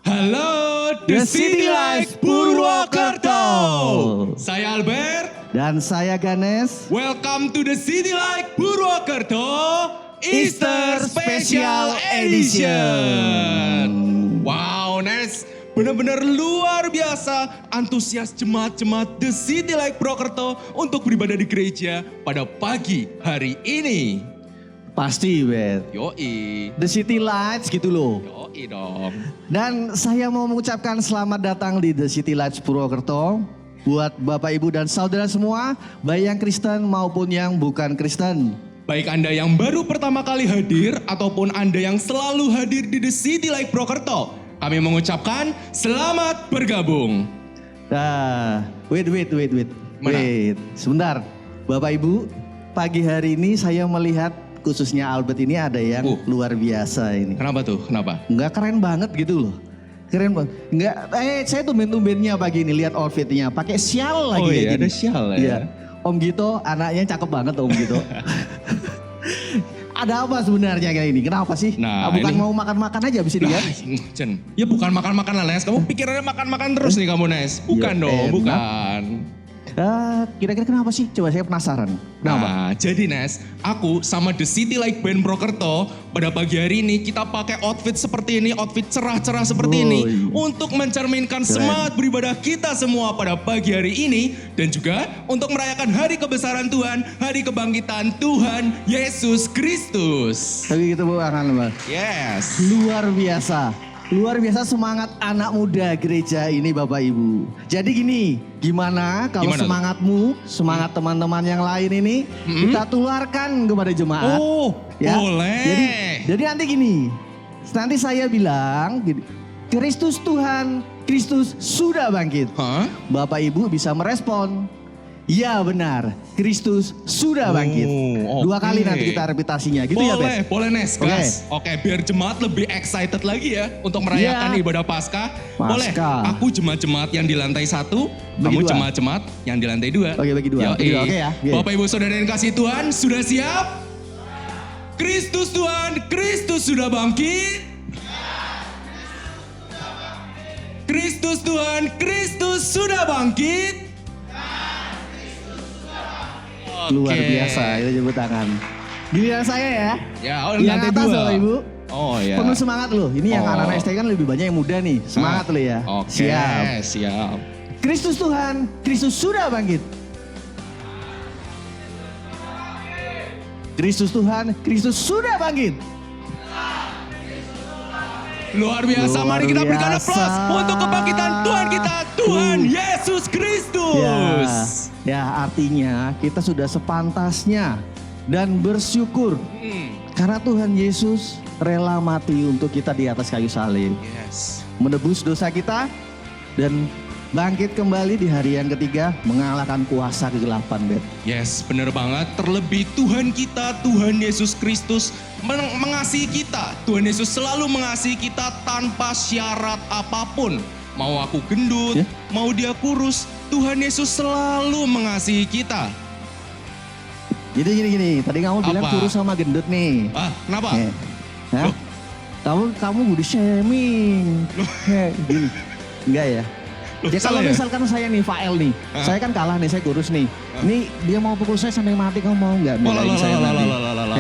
Halo, The City Lights Purwokerto. Saya Albert. Dan saya Ganes. Welcome to The City Lights Purwokerto Easter Special Edition. Wow, Nes, benar-benar luar biasa antusias jemaat-jemaat The City Lights Purwokerto untuk beribadah di gereja pada pagi hari ini. Pasti, Bet. Yoi. The City Lights gitu loh. Yoi dong. Dan saya mau mengucapkan selamat datang di The City Lights Purwokerto. Buat Bapak, Ibu, dan saudara semua, baik yang Kristen maupun yang bukan Kristen. Baik Anda yang baru pertama kali hadir ataupun Anda yang selalu hadir di The City Lights Purwokerto, kami mengucapkan selamat bergabung. Nah, wait. Mana? Wait, sebentar. Bapak, Ibu, pagi hari ini saya melihat khususnya Albert ini ada yang luar biasa ini. Kenapa tuh? Kenapa? Enggak, keren banget gitu loh. Keren banget. Enggak, saya tumben-tumbennya pagi ini lihat outfitnya. Pakai sial lagi. Oh iya, gini. ada sial ya. Iya. Om Gito, anaknya cakep banget Om Gito. Ada apa sebenarnya kayak ini? Kenapa sih? Nah, bukan ini- mau makan-makan aja bisa Nah, dilihat? Jen, ya bukan makan-makan lah Nes. Kamu pikirannya makan-makan terus nih kamu Nes. Bukan Ya, dong, enak. bukan. Kira-kira kenapa sih? Coba saya penasaran. Kenapa? Nah, jadi Nes, aku sama The City Light Band Purwokerto pada pagi hari ini kita pakai outfit seperti ini, outfit cerah-cerah seperti ini untuk mencerminkan semangat beribadah kita semua pada pagi hari ini dan juga untuk merayakan hari kebesaran Tuhan, hari kebangkitan Tuhan Yesus Kristus. Tapi gitu bukan, Mas. Yes. Luar biasa. Luar biasa semangat anak muda gereja ini Bapak Ibu. Jadi gini, gimana kalau Gimana tuh? semangatmu, semangat teman-teman yang lain ini kita tularkan kepada jemaat. Oh, Ya. boleh. Jadi nanti gini, nanti saya bilang gini, Kristus Tuhan, Kristus sudah bangkit. Hah? Bapak Ibu bisa merespon, ya benar, Kristus sudah bangkit. Oh, Dua oke. kali nanti kita repetasinya, gitu ya Boleh, Bet? boleh Nes, gas. Oke, biar jemaat lebih excited lagi ya untuk merayakan Iya. ibadah Paskah. Paskah. Boleh, aku jemaat-jemaat yang di lantai 1, Bagi kamu dua. jemaat-jemaat yang di lantai 2. Oke, bagi dua. Yoi. Bagi dua, oke ya. Oke. Bapak Ibu Saudara yang kasih Tuhan, sudah siap? Kristus Tuhan, Kristus sudah bangkit. Kristus Tuhan, Kristus sudah bangkit. Luar Oke. biasa, itu tepuk tangan. Giliran saya ya. Ya, Yang lantai atas 2. Bapak Ibu. Oh ya. Penuh semangat loh. Ini yang Oh. anak-anak ST kan lebih banyak yang muda nih. Semangat loh ya. Oke, Siap. siap. Kristus Tuhan, Kristus sudah bangkit. Kristus Tuhan, Kristus sudah bangkit. Luar biasa, Luar mari kita berikan biasa. aplaus untuk kebangkitan Tuhan kita, Tuhan Yesus Kristus. Ya, artinya kita sudah sepantasnya dan bersyukur karena Tuhan Yesus rela mati untuk kita di atas kayu salib. Yes. Menebus dosa kita dan bangkit kembali di hari yang ketiga mengalahkan kuasa kegelapan, Bet. Yes, benar banget. Terlebih Tuhan kita, Tuhan Yesus Kristus mengasihi kita. Tuhan Yesus selalu mengasihi kita tanpa syarat apapun. Mau aku gendut, Ya. mau dia kurus, Tuhan Yesus selalu mengasihi kita. Jadi gini, tadi kamu bilang Apa? kurus sama gendut nih. Ah, kenapa? Eh, hah? Kamu body shaming. Gini. Enggak ya? Loh, Ya kalau salah ya? misalkan saya nih Fael nih, saya kan kalah nih, saya kurus nih. Ini dia mau pukul saya sampai mati, kamu mau nggak belain saya nanti?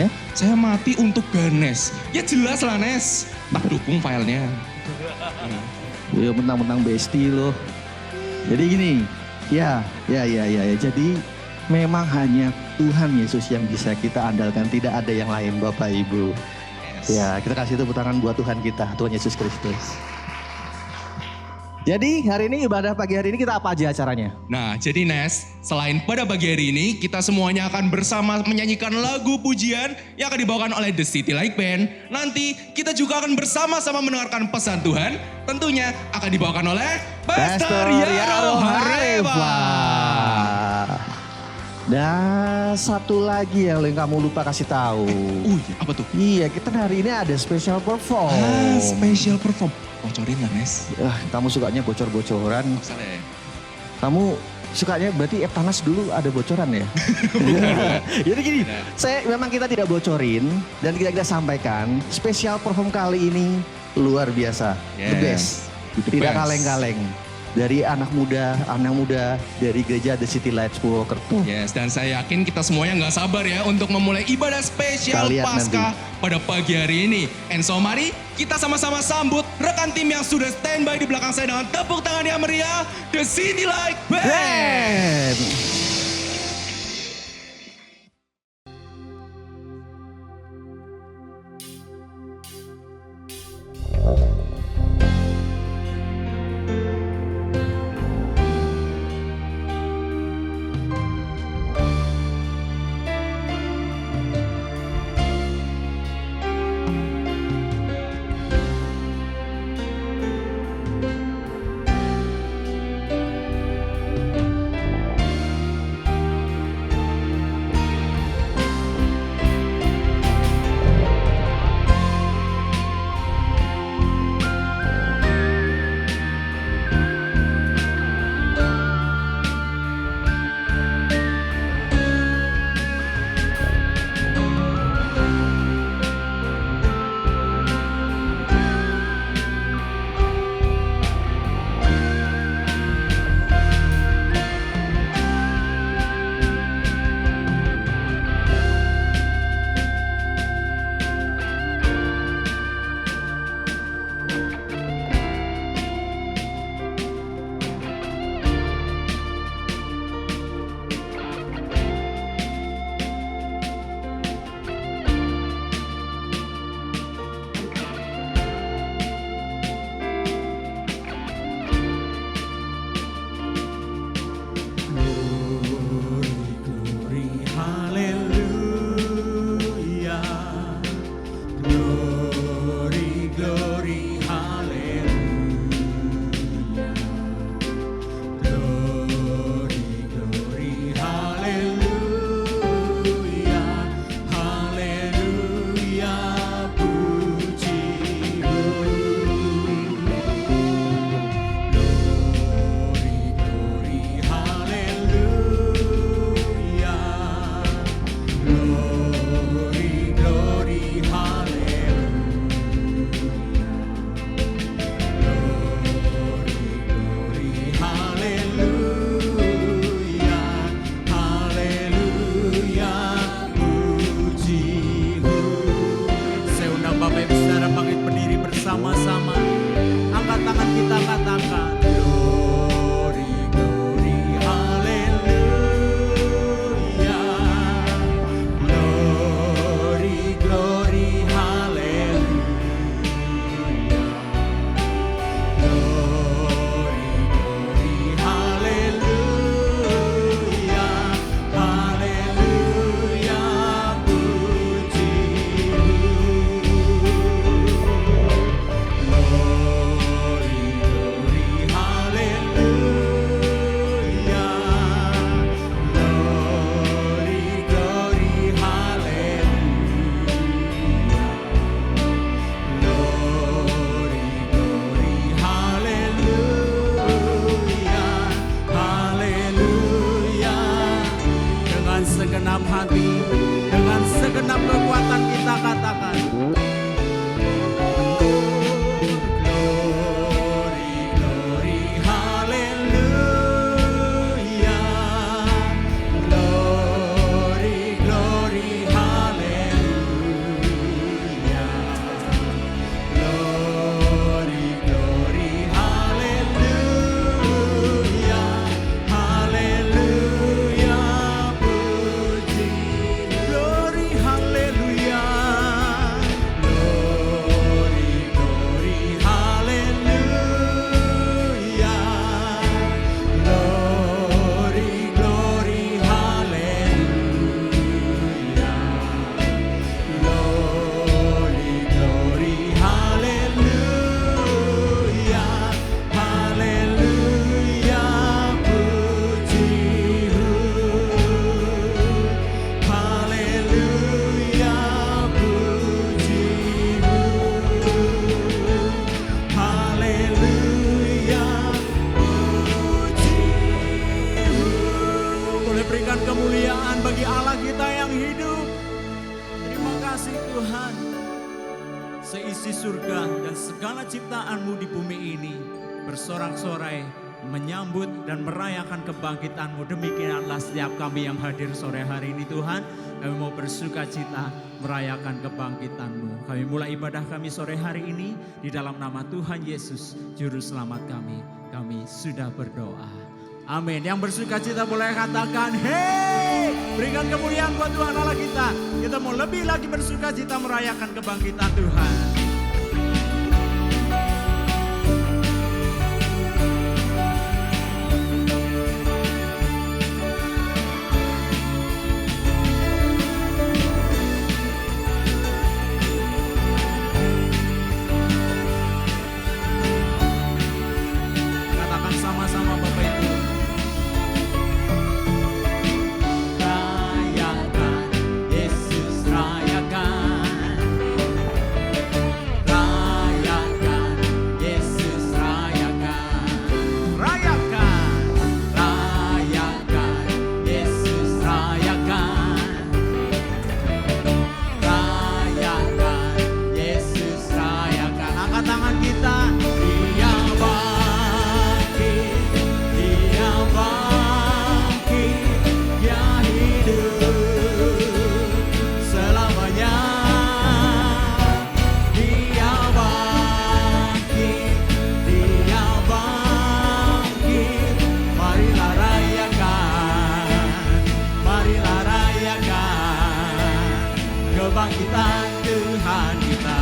Eh? Saya mati untuk Ganes. Ya jelas lah Nes. Tak dukung filenya. Ya mentang-mentang bestie loh. Jadi gini, ya. Jadi memang hanya Tuhan Yesus yang bisa kita andalkan, tidak ada yang lain Bapak Ibu. Ya, kita kasih tepuk tangan buat Tuhan kita, Tuhan Yesus Kristus. Jadi hari ini ibadah pagi hari ini kita apa aja acaranya? Nah, jadi Nes, selain pada pagi hari ini, kita semuanya akan bersama menyanyikan lagu pujian yang akan dibawakan oleh The City Light Band. Nanti kita juga akan bersama-sama mendengarkan pesan Tuhan. Tentunya akan dibawakan oleh Pastor Yaro Hareva. Dan satu lagi yang kamu lupa kasih tahu. Apa tuh? Iya, kita hari ini ada special perform. Special perform. Bocorin lah Nes. Kamu sukanya bocor-bocoran. Salah ya? Kamu sukanya berarti Eptanas dulu ada bocoran ya? Jadi gini, memang kita tidak bocorin dan kita sampaikan spesial perform kali ini luar biasa, the best. Tidak best. kaleng-kaleng. Dari anak muda dari gereja The City Lights Purwokerto. Yes, dan saya yakin kita semuanya nggak sabar ya untuk memulai ibadah spesial Kita lihat Paskah pada pagi hari ini. And so mari kita sama-sama sambut rekan tim yang sudah standby di belakang saya dengan tepuk tangan yang meriah, The City Light Band. Band. Seisi surga dan segala ciptaan-Mu di bumi ini bersorak-sorai menyambut dan merayakan kebangkitan-Mu. Demikianlah setiap kami yang hadir sore hari ini Tuhan. Kami mau bersuka cita merayakan kebangkitan-Mu. Kami mulai ibadah kami sore hari ini di dalam nama Tuhan Yesus, Juru Selamat kami. Kami sudah berdoa. Amin. Yang bersuka cita boleh katakan, hey, berikan kemuliaan buat Tuhan Allah kita. Kita mau lebih lagi bersuka cita merayakan kebangkitan Tuhan. Katakan sama-sama Bapak Ibu. Rayakan, Yesus rayakan. Rayakan, Yesus rayakan. Rayakan, rayakan, Yesus rayakan. Rayakan, Yesus rayakan. Angkat tangan kita. Dia bangkit, Dia bangkit, Dia hidup selamanya. Dia bangkit, Dia bangkit. Marilah rayakan, marilah rayakan kebangkitan Tuhan kita.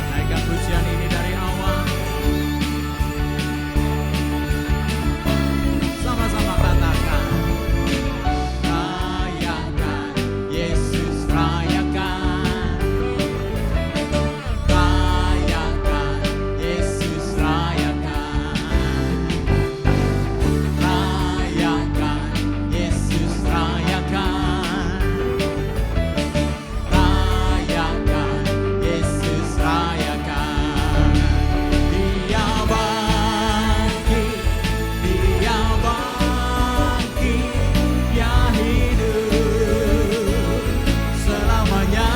Naikkan pujian ini dari awal. Sama-sama katakan. Rayakan, Yesus rayakan. Rayakan, Yesus rayakan. Rayakan, Yesus rayakan. Rayakan, Yesus rayakan. Dia bangkit, Dia bangkit, Dia hidup selamanya.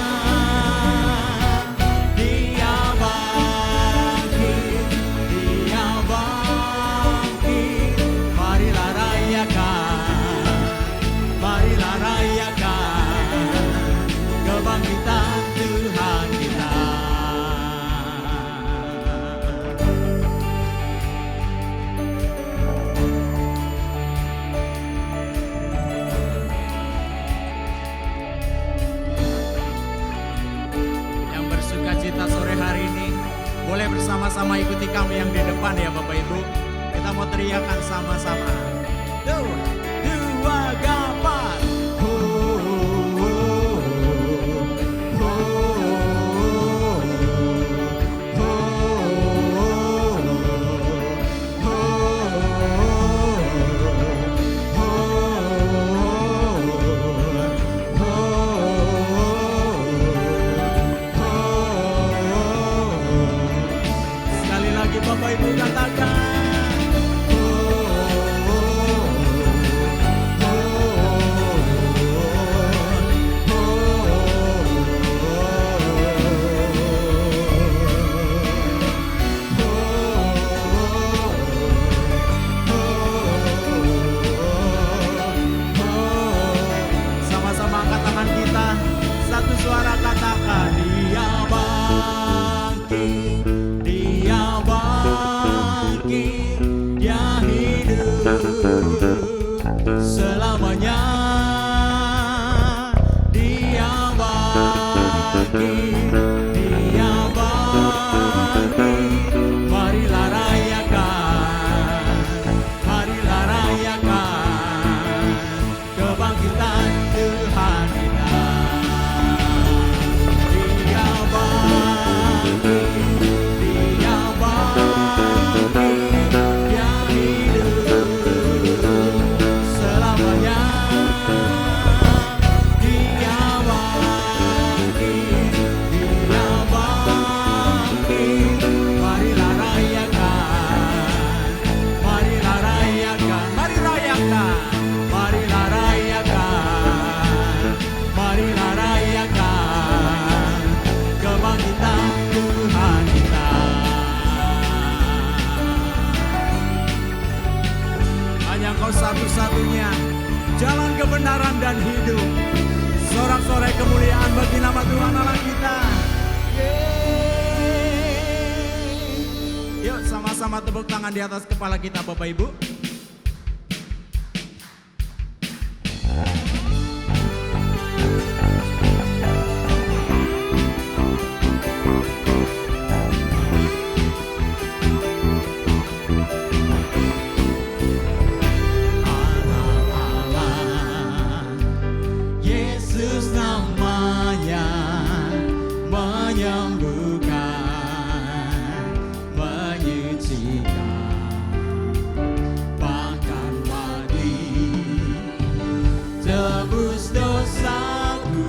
Dia bangkit, Dia bangkit. Marilah rayakan, marilah rayakan kebangkitan Tuhan kita. Yang bersuka cita sore hari ini boleh bersama-sama ikuti kami yang di depan ya Bapak Ibu. Kita mau teriakan sama-sama. Dua, gapat. Sekali lagi Bapak Ibu katakan. Sama-sama angkat tangan kita. Satu suara katakan. Dia bangkit, Dia bangkit, Dia hidup selamanya. Dia bangkit, Dia bangkit. Marilah rayakan, marilah rayakan kebangkitan Tuhan kita. Dia bangkit, Dia bangkit, Dia hidup selamanya. Dia bangkit, kebenaran dan hidup. Sorak-sorai kemuliaan bagi nama Tuhan Allah kita. Yuk sama-sama tepuk tangan di atas kepala kita Bapak Ibu. Yesus namanya menyembuhkan, menyucikan, bahkan mati tebus dosaku,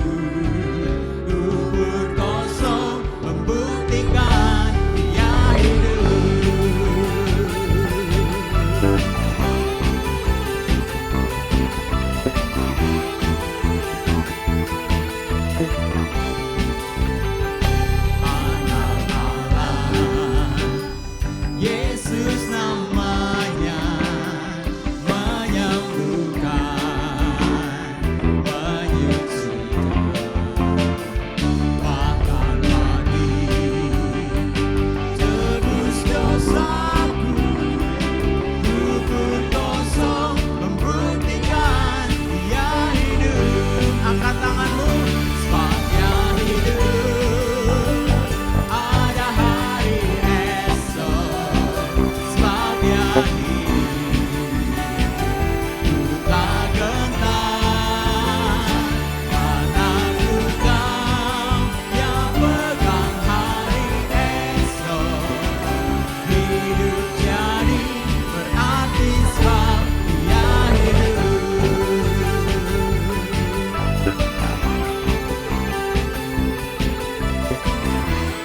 kubur kosong membuktikan Dia hidup. Yesus namanya menyembuhkan, menyucikan, bahkan mati tebus dosaku, kubur kosong membuktikan Dia hidup. Angkat tanganmu, sebab Dia hidup. Ada hari esok, sebab Dia hidup. Ku tak gentar, karena Ku tahu yang pegang hari esok. Hidup jadi berarti sebab Dia hidup.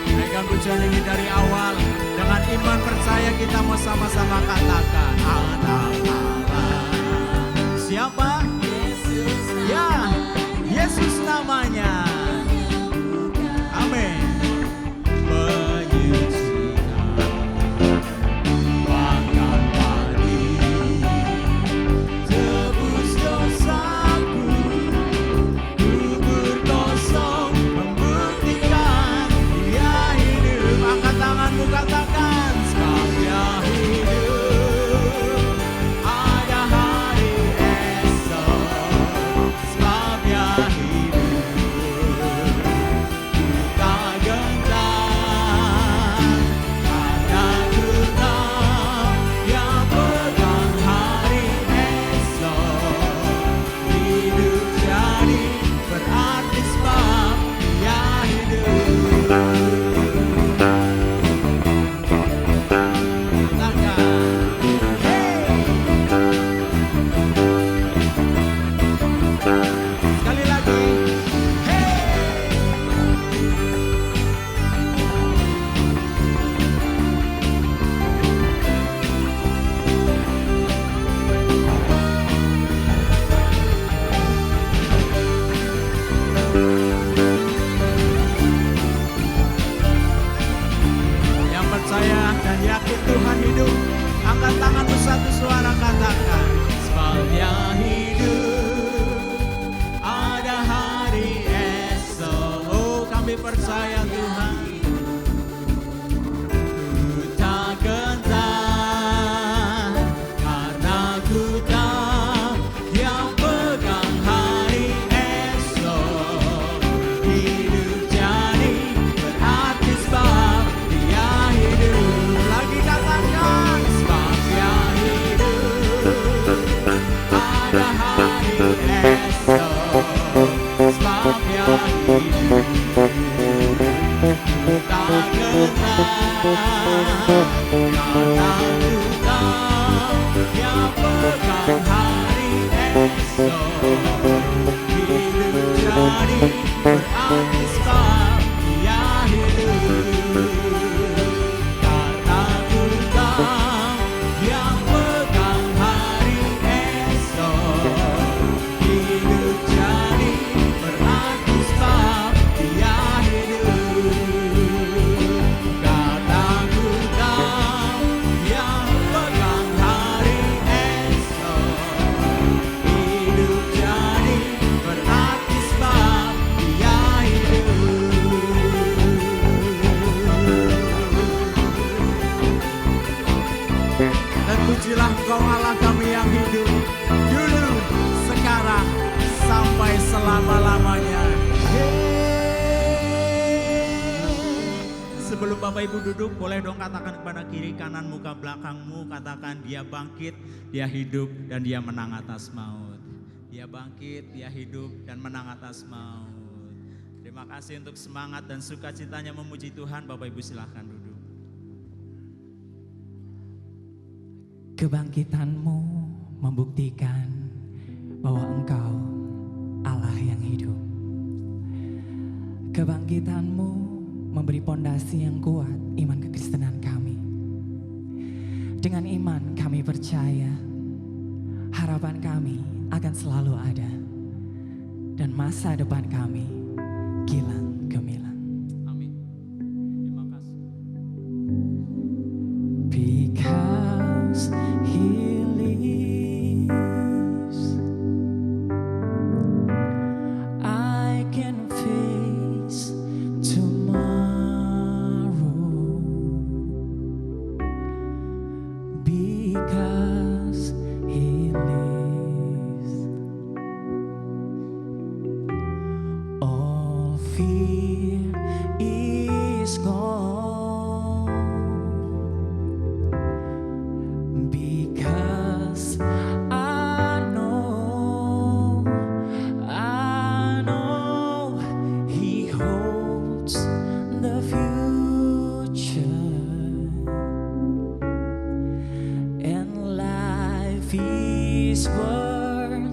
Naikkan pujian ini dari awal. Dengan iman percaya kita mau sama-sama katakan anak Allah. Siapa? Yesus Ya, Yesus namanya. Amin. Menyucikan, bahkan mati tebus dosaku, kubur kosong membuktikan Dia hidup. Angkat tanganmu katakan, sebab Dia hidup. Ada hari esok, sebab Dia hidup. Ku tak gentar, karena Ku tahu yang pegang hari esok. Hidup jadi berarti sebab Dia hidup. Sekali lagi. Yang percaya dan yakin Tuhan hidup, angkat tanganmu satu suara katakan, sebab Dia hidup. Ada hari esok. Oh, kami percaya Tuhan. Ku tak gentar, karena Ku tahu yang pegang hari esok. Hidup jadi berarti sebab Dia hidup. Lagi katakan, sebab Dia hidup. Ada hari esok, sebab Dia hidup. Engkau Allah kami yang hidup dulu, sekarang, sampai selama-lamanya. Sebelum Bapak Ibu duduk, boleh dong katakan kepada kiri kanan muka belakangmu, katakan dia bangkit, dia hidup, dan dia menang atas maut. Dia bangkit, dia hidup, dan menang atas maut. Terima kasih untuk semangat dan sukacitanya memuji Tuhan. Bapak Ibu silahkan duduk. Kebangkitanmu membuktikan bahwa Engkau Allah yang hidup. Kebangkitanmu memberi pondasi yang kuat iman kekristenan kami. Dengan iman kami percaya harapan kami akan selalu ada dan masa depan kami gilang gemilang. Amin. Terima kasih. Because He lives, I can face tomorrow. Because He lives, all fear is gone. Because I know He holds the future, and life is worth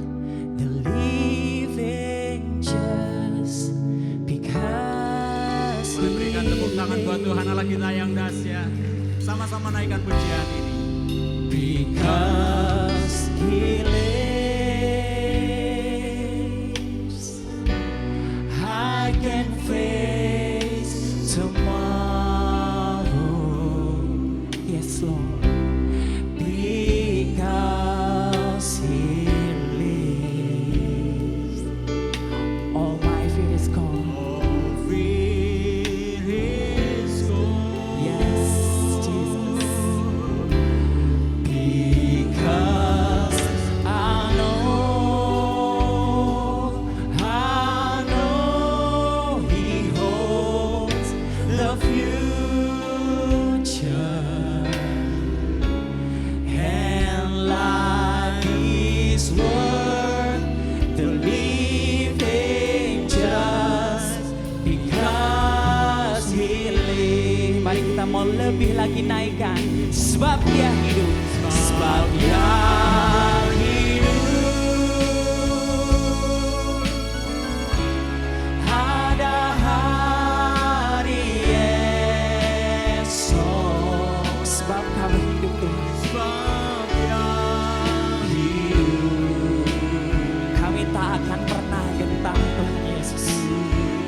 the living just because Boleh berikan tepuk tangan buat Tuhan Allah kita yang dahsyat. Sama-sama naikkan pujian ini. Because He lives, I can face tomorrow. Yes, Lord. Because He lives, all my fear is gone. All fear is gone. Yes, Jesus. Because I know He holds the future, and life is worth the living just because He lives. Mari kita mau lebih lagi naikkan, sebab Dia hidup, sebab Dia hidup. Ada hari esok, sebab Kau hidup Tuhan. Sebab yang Hidup, kami tak akan pernah gentar Tuhan Yesus.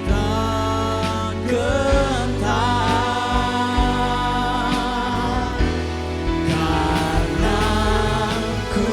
tak Gentar, karena Ku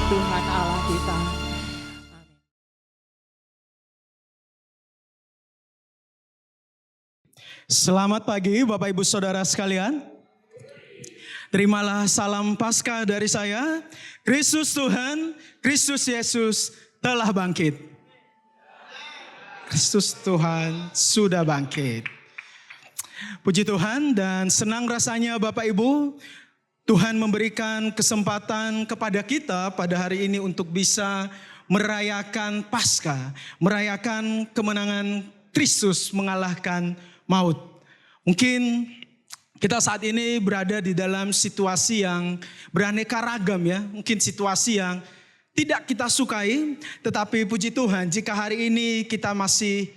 Tuhan Allah kita. Selamat pagi Bapak Ibu Saudara sekalian. Terimalah salam Paskah dari saya. Kristus Tuhan, Kristus Yesus telah bangkit. Kristus Tuhan sudah bangkit. Puji Tuhan dan senang rasanya Bapak Ibu, Tuhan memberikan kesempatan kepada kita pada hari ini untuk bisa merayakan Paskah, merayakan kemenangan Kristus mengalahkan maut. Mungkin kita saat ini berada di dalam situasi yang beraneka ragam ya. Mungkin situasi yang tidak kita sukai. Tetapi puji Tuhan jika hari ini kita masih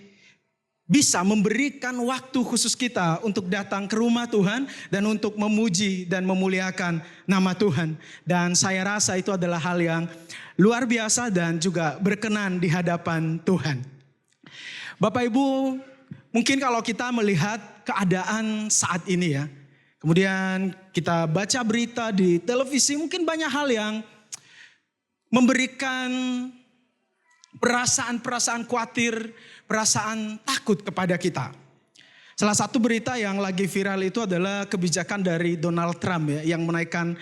bisa memberikan waktu khusus kita untuk datang ke rumah Tuhan. Dan untuk memuji dan memuliakan nama Tuhan. Dan saya rasa itu adalah hal yang luar biasa dan juga berkenan di hadapan Tuhan. Bapak Ibu, mungkin kalau kita melihat keadaan saat ini ya. Kemudian kita baca berita di televisi, mungkin banyak hal yang memberikan perasaan-perasaan khawatir, perasaan takut kepada kita. Salah satu berita yang lagi viral itu adalah kebijakan dari Donald Trump ya, yang menaikkan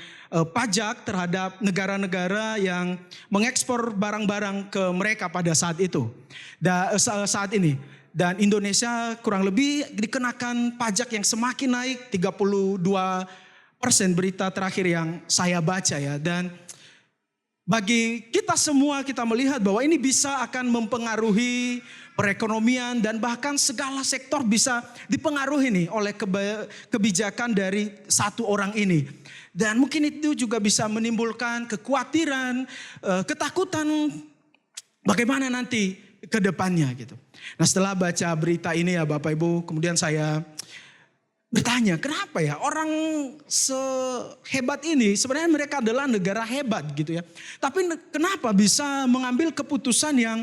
pajak terhadap negara-negara yang mengekspor barang-barang ke mereka pada saat itu. Saat ini. Dan Indonesia kurang lebih dikenakan pajak yang semakin naik 32% berita terakhir yang saya baca ya. Dan bagi kita semua kita melihat bahwa ini bisa akan mempengaruhi perekonomian dan bahkan segala sektor bisa dipengaruhi nih oleh kebijakan dari satu orang ini. Dan mungkin itu juga bisa menimbulkan kekhawatiran, ketakutan bagaimana nanti ke depannya gitu. Nah setelah baca berita ini ya Bapak Ibu, kemudian saya bertanya kenapa ya orang sehebat ini, sebenarnya mereka adalah negara hebat gitu ya. Tapi kenapa bisa mengambil keputusan yang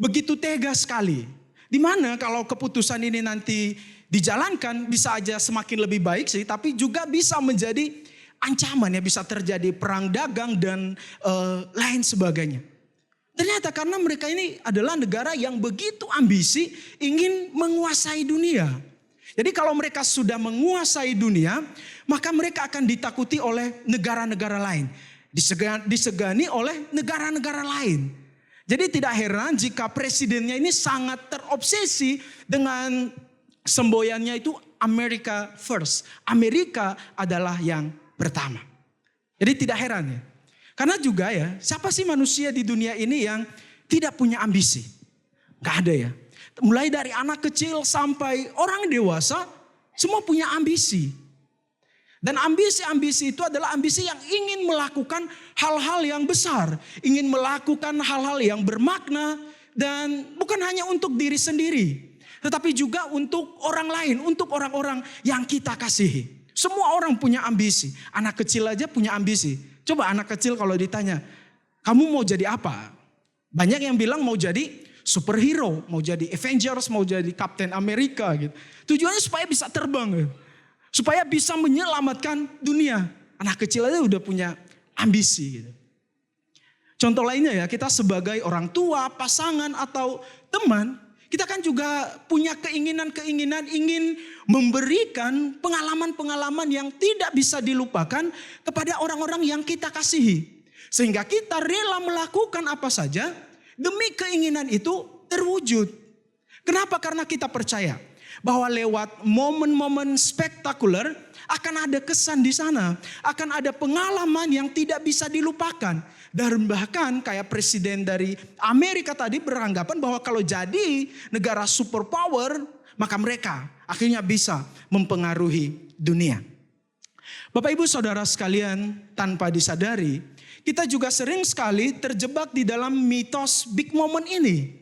begitu tega sekali. Dimana kalau keputusan ini nanti dijalankan bisa aja semakin lebih baik sih. Tapi juga bisa menjadi ancaman ya, bisa terjadi perang dagang dan lain sebagainya. Ternyata karena mereka ini adalah negara yang begitu ambisi ingin menguasai dunia. Jadi kalau mereka sudah menguasai dunia, maka mereka akan ditakuti oleh negara-negara lain. Disegani oleh negara-negara lain. Jadi tidak heran jika presidennya ini sangat terobsesi dengan semboyannya itu America First. Amerika adalah yang pertama. Jadi tidak heran ya. Karena juga ya, siapa sih manusia di dunia ini yang tidak punya ambisi? Gak ada ya. Mulai dari anak kecil sampai orang dewasa, semua punya ambisi. Dan ambisi-ambisi itu adalah ambisi yang ingin melakukan hal-hal yang besar. Ingin melakukan hal-hal yang bermakna dan bukan hanya untuk diri sendiri. Tetapi juga untuk orang lain, untuk orang-orang yang kita kasihi. Semua orang punya ambisi. Anak kecil aja punya ambisi. Coba anak kecil kalau ditanya, kamu mau jadi apa? Banyak yang bilang mau jadi superhero, mau jadi Avengers, mau jadi Captain America gitu. Tujuannya supaya bisa terbang gitu. Supaya bisa menyelamatkan dunia. Anak kecil aja udah punya ambisi gitu. Contoh lainnya ya, kita sebagai orang tua, pasangan atau teman, kita kan juga punya keinginan-keinginan ingin memberikan pengalaman-pengalaman yang tidak bisa dilupakan kepada orang-orang yang kita kasihi. Sehingga kita rela melakukan apa saja demi keinginan itu terwujud. Kenapa? Karena kita percaya bahwa lewat momen-momen spektakuler akan ada kesan di sana. Akan ada pengalaman yang tidak bisa dilupakan. Dan bahkan kayak presiden dari Amerika tadi beranggapan bahwa kalau jadi negara superpower, maka mereka akhirnya bisa mempengaruhi dunia. Bapak Ibu Saudara sekalian, tanpa disadari, kita juga sering sekali terjebak di dalam mitos big moment ini.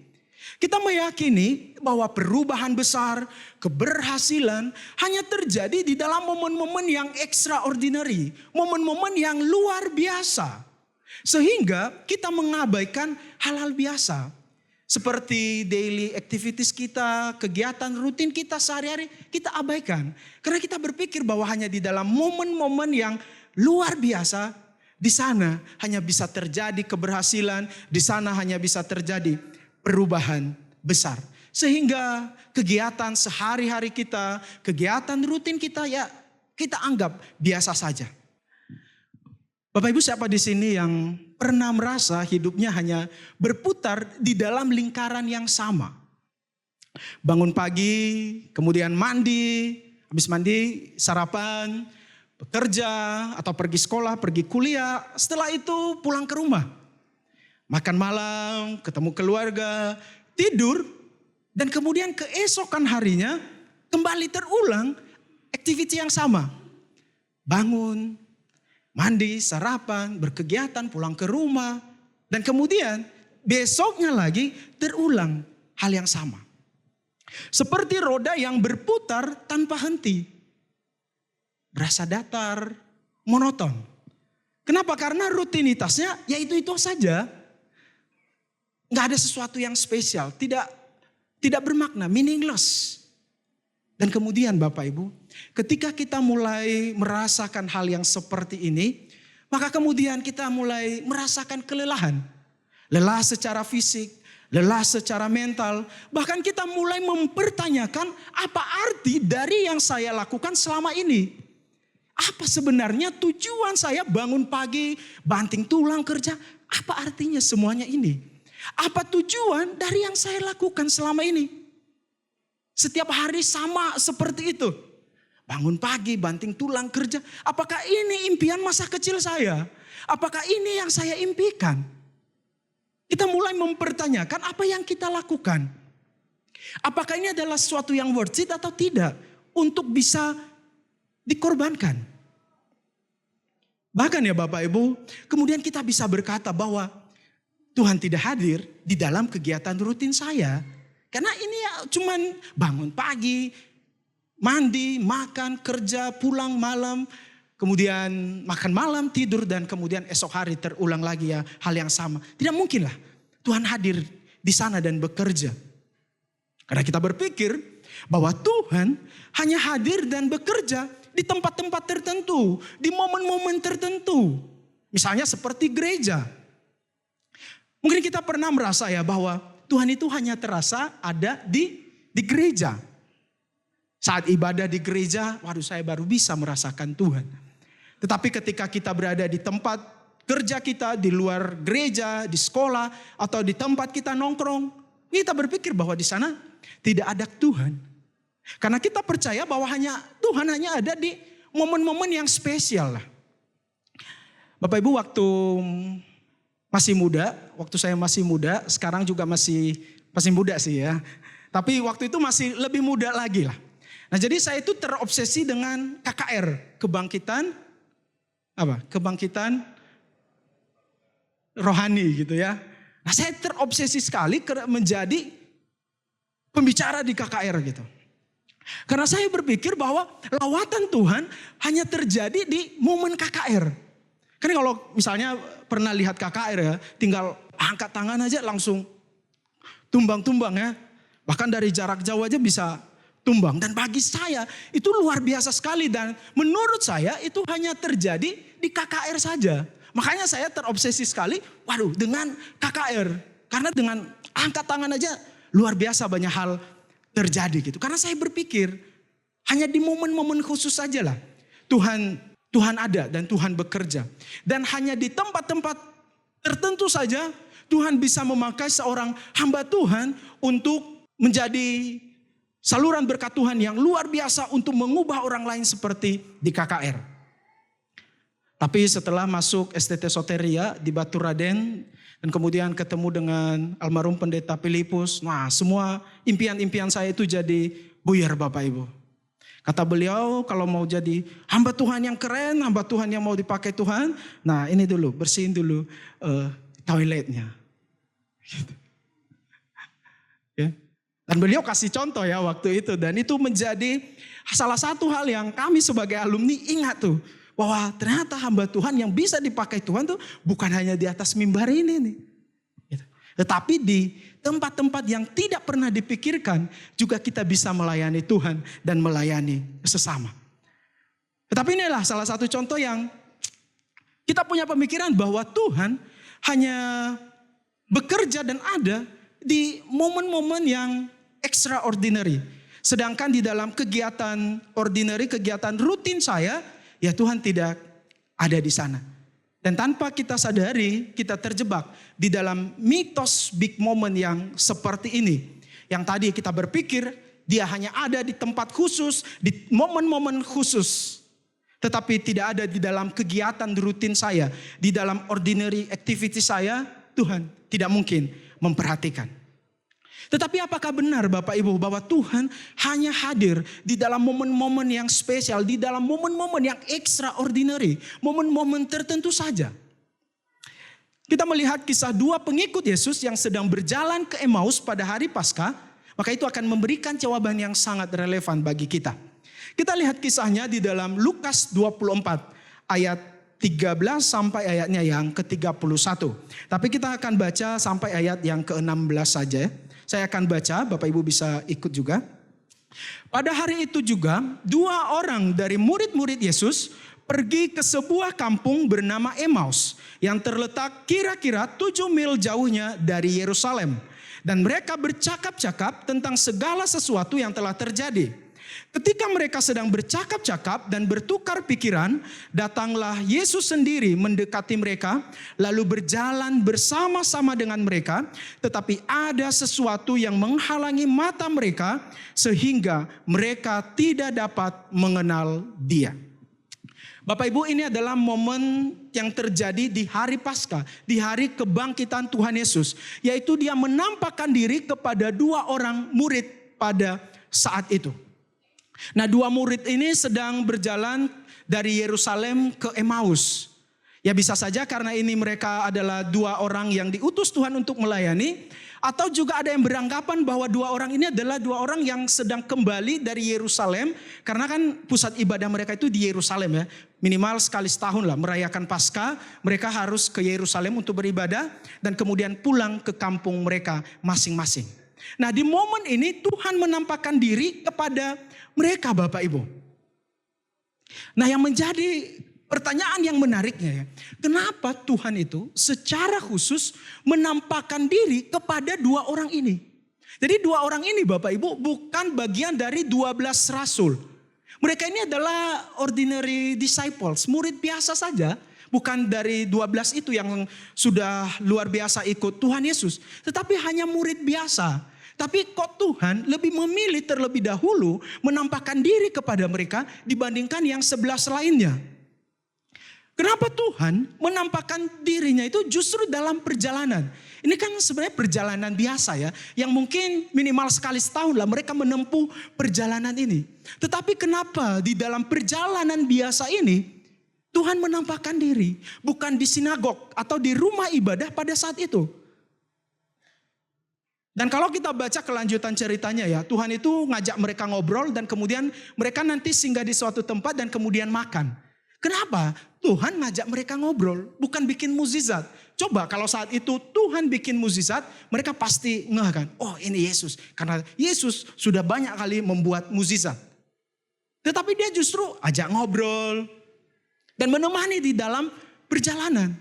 Kita meyakini bahwa perubahan besar, keberhasilan hanya terjadi di dalam momen-momen yang extraordinary, momen-momen yang luar biasa. Sehingga kita mengabaikan hal-hal biasa. Seperti daily activities kita, kegiatan rutin kita sehari-hari kita abaikan. Karena kita berpikir bahwa hanya di dalam momen-momen yang luar biasa, di sana hanya bisa terjadi keberhasilan, di sana hanya bisa terjadi perubahan besar. Sehingga kegiatan sehari-hari kita, kegiatan rutin kita ya kita anggap biasa saja. Bapak Ibu, siapa di sini yang pernah merasa hidupnya hanya berputar di dalam lingkaran yang sama? Bangun pagi, kemudian mandi, habis mandi sarapan, bekerja atau pergi sekolah, pergi kuliah, setelah itu pulang ke rumah. Makan malam, ketemu keluarga, tidur, dan kemudian keesokan harinya kembali terulang aktiviti yang sama. Bangun, mandi, sarapan, berkegiatan, pulang ke rumah, dan kemudian besoknya lagi terulang hal yang sama. Seperti roda yang berputar tanpa henti. Berasa datar, monoton. Kenapa? Karena rutinitasnya ya itu saja. Nggak ada sesuatu yang spesial, tidak bermakna, meaningless. Dan kemudian Bapak Ibu, ketika kita mulai merasakan hal yang seperti ini, maka kemudian kita mulai merasakan kelelahan. Lelah secara fisik, lelah secara mental, bahkan kita mulai mempertanyakan apa arti dari yang saya lakukan selama ini. Apa sebenarnya tujuan saya bangun pagi, banting tulang kerja, apa artinya semuanya ini? Apa tujuan dari yang saya lakukan selama ini? Setiap hari sama seperti itu. Bangun pagi, banting tulang kerja. Apakah ini impian masa kecil saya? Apakah ini yang saya impikan? Kita mulai mempertanyakan apa yang kita lakukan. Apakah ini adalah sesuatu yang worth it atau tidak untuk bisa dikorbankan. Bahkan ya Bapak Ibu, kemudian kita bisa berkata bahwa Tuhan tidak hadir di dalam kegiatan rutin saya. Karena ini ya cuman bangun pagi, mandi, makan, kerja, pulang malam, kemudian makan malam, tidur, dan kemudian esok hari terulang lagi ya hal yang sama. Tidak mungkin lah Tuhan hadir di sana dan bekerja. Karena kita berpikir bahwa Tuhan hanya hadir dan bekerja di tempat-tempat tertentu, di momen-momen tertentu. Misalnya seperti gereja. Mungkin kita pernah merasa ya bahwa Tuhan itu hanya terasa ada di gereja. Saat ibadah di gereja, waduh saya baru bisa merasakan Tuhan. Tetapi ketika kita berada di tempat kerja kita, di luar gereja, di sekolah, atau di tempat kita nongkrong, kita berpikir bahwa di sana tidak ada Tuhan. Karena kita percaya bahwa Tuhan hanya ada di momen-momen yang spesial lah. Bapak Ibu, waktu saya masih muda, sekarang juga masih muda sih ya. Tapi waktu itu masih lebih muda lagi lah. Nah jadi saya itu terobsesi dengan KKR, Kebangkitan Rohani gitu ya. Nah saya terobsesi sekali menjadi pembicara di KKR gitu. Karena saya berpikir bahwa lawatan Tuhan hanya terjadi di momen KKR. Kan kalau misalnya pernah lihat KKR ya, tinggal angkat tangan aja langsung tumbang-tumbang ya. Bahkan dari jarak jauh aja bisa tumbang. Dan bagi saya itu luar biasa sekali. Dan menurut saya itu hanya terjadi di KKR saja. Makanya saya terobsesi sekali, waduh dengan KKR. Karena dengan angkat tangan aja luar biasa banyak hal terjadi gitu. Karena saya berpikir hanya di momen-momen khusus saja lah Tuhan ada dan Tuhan bekerja. Dan hanya di tempat-tempat tertentu saja Tuhan bisa memakai seorang hamba Tuhan untuk menjadi saluran berkat Tuhan yang luar biasa untuk mengubah orang lain seperti di KKR. Tapi setelah masuk STT Soteria di Batu Raden dan kemudian ketemu dengan almarhum pendeta Filipus, nah semua impian-impian saya itu jadi buyar Bapak Ibu. Kata beliau kalau mau jadi hamba Tuhan yang keren, hamba Tuhan yang mau dipakai Tuhan, nah ini dulu bersihin dulu toiletnya. Gitu. Ya. Dan beliau kasih contoh ya waktu itu, dan itu menjadi salah satu hal yang kami sebagai alumni ingat tuh. Bahwa ternyata hamba Tuhan yang bisa dipakai Tuhan tuh bukan hanya di atas mimbar ini nih. Gitu. Tetapi di tempat-tempat yang tidak pernah dipikirkan juga kita bisa melayani Tuhan dan melayani sesama. Tetapi inilah salah satu contoh yang Kita punya pemikiran bahwa Tuhan hanya bekerja dan ada di momen-momen yang extraordinary. Sedangkan di dalam kegiatan ordinary, kegiatan rutin saya, ya Tuhan tidak ada di sana. Dan tanpa kita sadari, kita terjebak di dalam mitos big moment yang seperti ini. Yang tadi kita berpikir dia hanya ada di tempat khusus, di momen-momen khusus. Tetapi tidak ada di dalam kegiatan rutin saya, di dalam ordinary activity saya, Tuhan tidak mungkin memperhatikan. Tetapi apakah benar Bapak Ibu bahwa Tuhan hanya hadir di dalam momen-momen yang spesial, di dalam momen-momen yang extraordinary, momen-momen tertentu saja? Kita melihat kisah dua pengikut Yesus yang sedang berjalan ke Emmaus pada hari Paskah, maka itu akan memberikan jawaban yang sangat relevan bagi kita. Kita lihat kisahnya di dalam Lukas 24 ayat 13 sampai ayatnya yang ke-31. Tapi kita akan baca sampai ayat yang ke-16 saja. Saya akan baca, Bapak Ibu bisa ikut juga. Pada hari itu juga, dua orang dari murid-murid Yesus pergi ke sebuah kampung bernama Emmaus yang terletak kira-kira 7 mil jauhnya dari Yerusalem. Dan mereka bercakap-cakap tentang segala sesuatu yang telah terjadi. Ketika mereka sedang bercakap-cakap dan bertukar pikiran, datanglah Yesus sendiri mendekati mereka, lalu berjalan bersama-sama dengan mereka, tetapi ada sesuatu yang menghalangi mata mereka, sehingga mereka tidak dapat mengenal Dia. Bapak Ibu, ini adalah momen yang terjadi di hari Paskah, di hari kebangkitan Tuhan Yesus, yaitu Dia menampakkan diri kepada dua orang murid pada saat itu. Nah, dua murid ini sedang berjalan dari Yerusalem ke Emmaus. Ya bisa saja karena ini mereka adalah dua orang yang diutus Tuhan untuk melayani. Atau juga ada yang beranggapan bahwa dua orang ini adalah dua orang yang sedang kembali dari Yerusalem. Karena kan pusat ibadah mereka itu di Yerusalem ya. Minimal sekali setahun lah merayakan Paskah. Mereka harus ke Yerusalem untuk beribadah. Dan kemudian pulang ke kampung mereka masing-masing. Nah di momen ini Tuhan menampakkan diri kepada mereka Bapak Ibu. Nah yang menjadi pertanyaan yang menariknya ya. Kenapa Tuhan itu secara khusus menampakkan diri kepada dua orang ini. Jadi dua orang ini Bapak Ibu bukan bagian dari 12 rasul. Mereka ini adalah ordinary disciples, murid biasa saja. Bukan dari 12 itu yang sudah luar biasa ikut Tuhan Yesus. Tetapi hanya murid biasa. Tapi kok Tuhan lebih memilih terlebih dahulu menampakkan diri kepada mereka dibandingkan yang 11 lainnya. Kenapa Tuhan menampakkan dirinya itu justru dalam perjalanan. Ini kan sebenarnya perjalanan biasa ya. Yang mungkin minimal sekali setahun lah mereka menempuh perjalanan ini. Tetapi kenapa di dalam perjalanan biasa ini Tuhan menampakkan diri. Bukan di sinagog atau di rumah ibadah pada saat itu. Dan kalau kita baca kelanjutan ceritanya ya, Tuhan itu ngajak mereka ngobrol dan kemudian mereka nanti singgah di suatu tempat dan kemudian makan. Kenapa? Tuhan ngajak mereka ngobrol, bukan bikin mukjizat. Coba kalau saat itu Tuhan bikin mukjizat, mereka pasti ngeh kan, oh ini Yesus. Karena Yesus sudah banyak kali membuat mukjizat. Tetapi dia justru ajak ngobrol dan menemani di dalam perjalanan.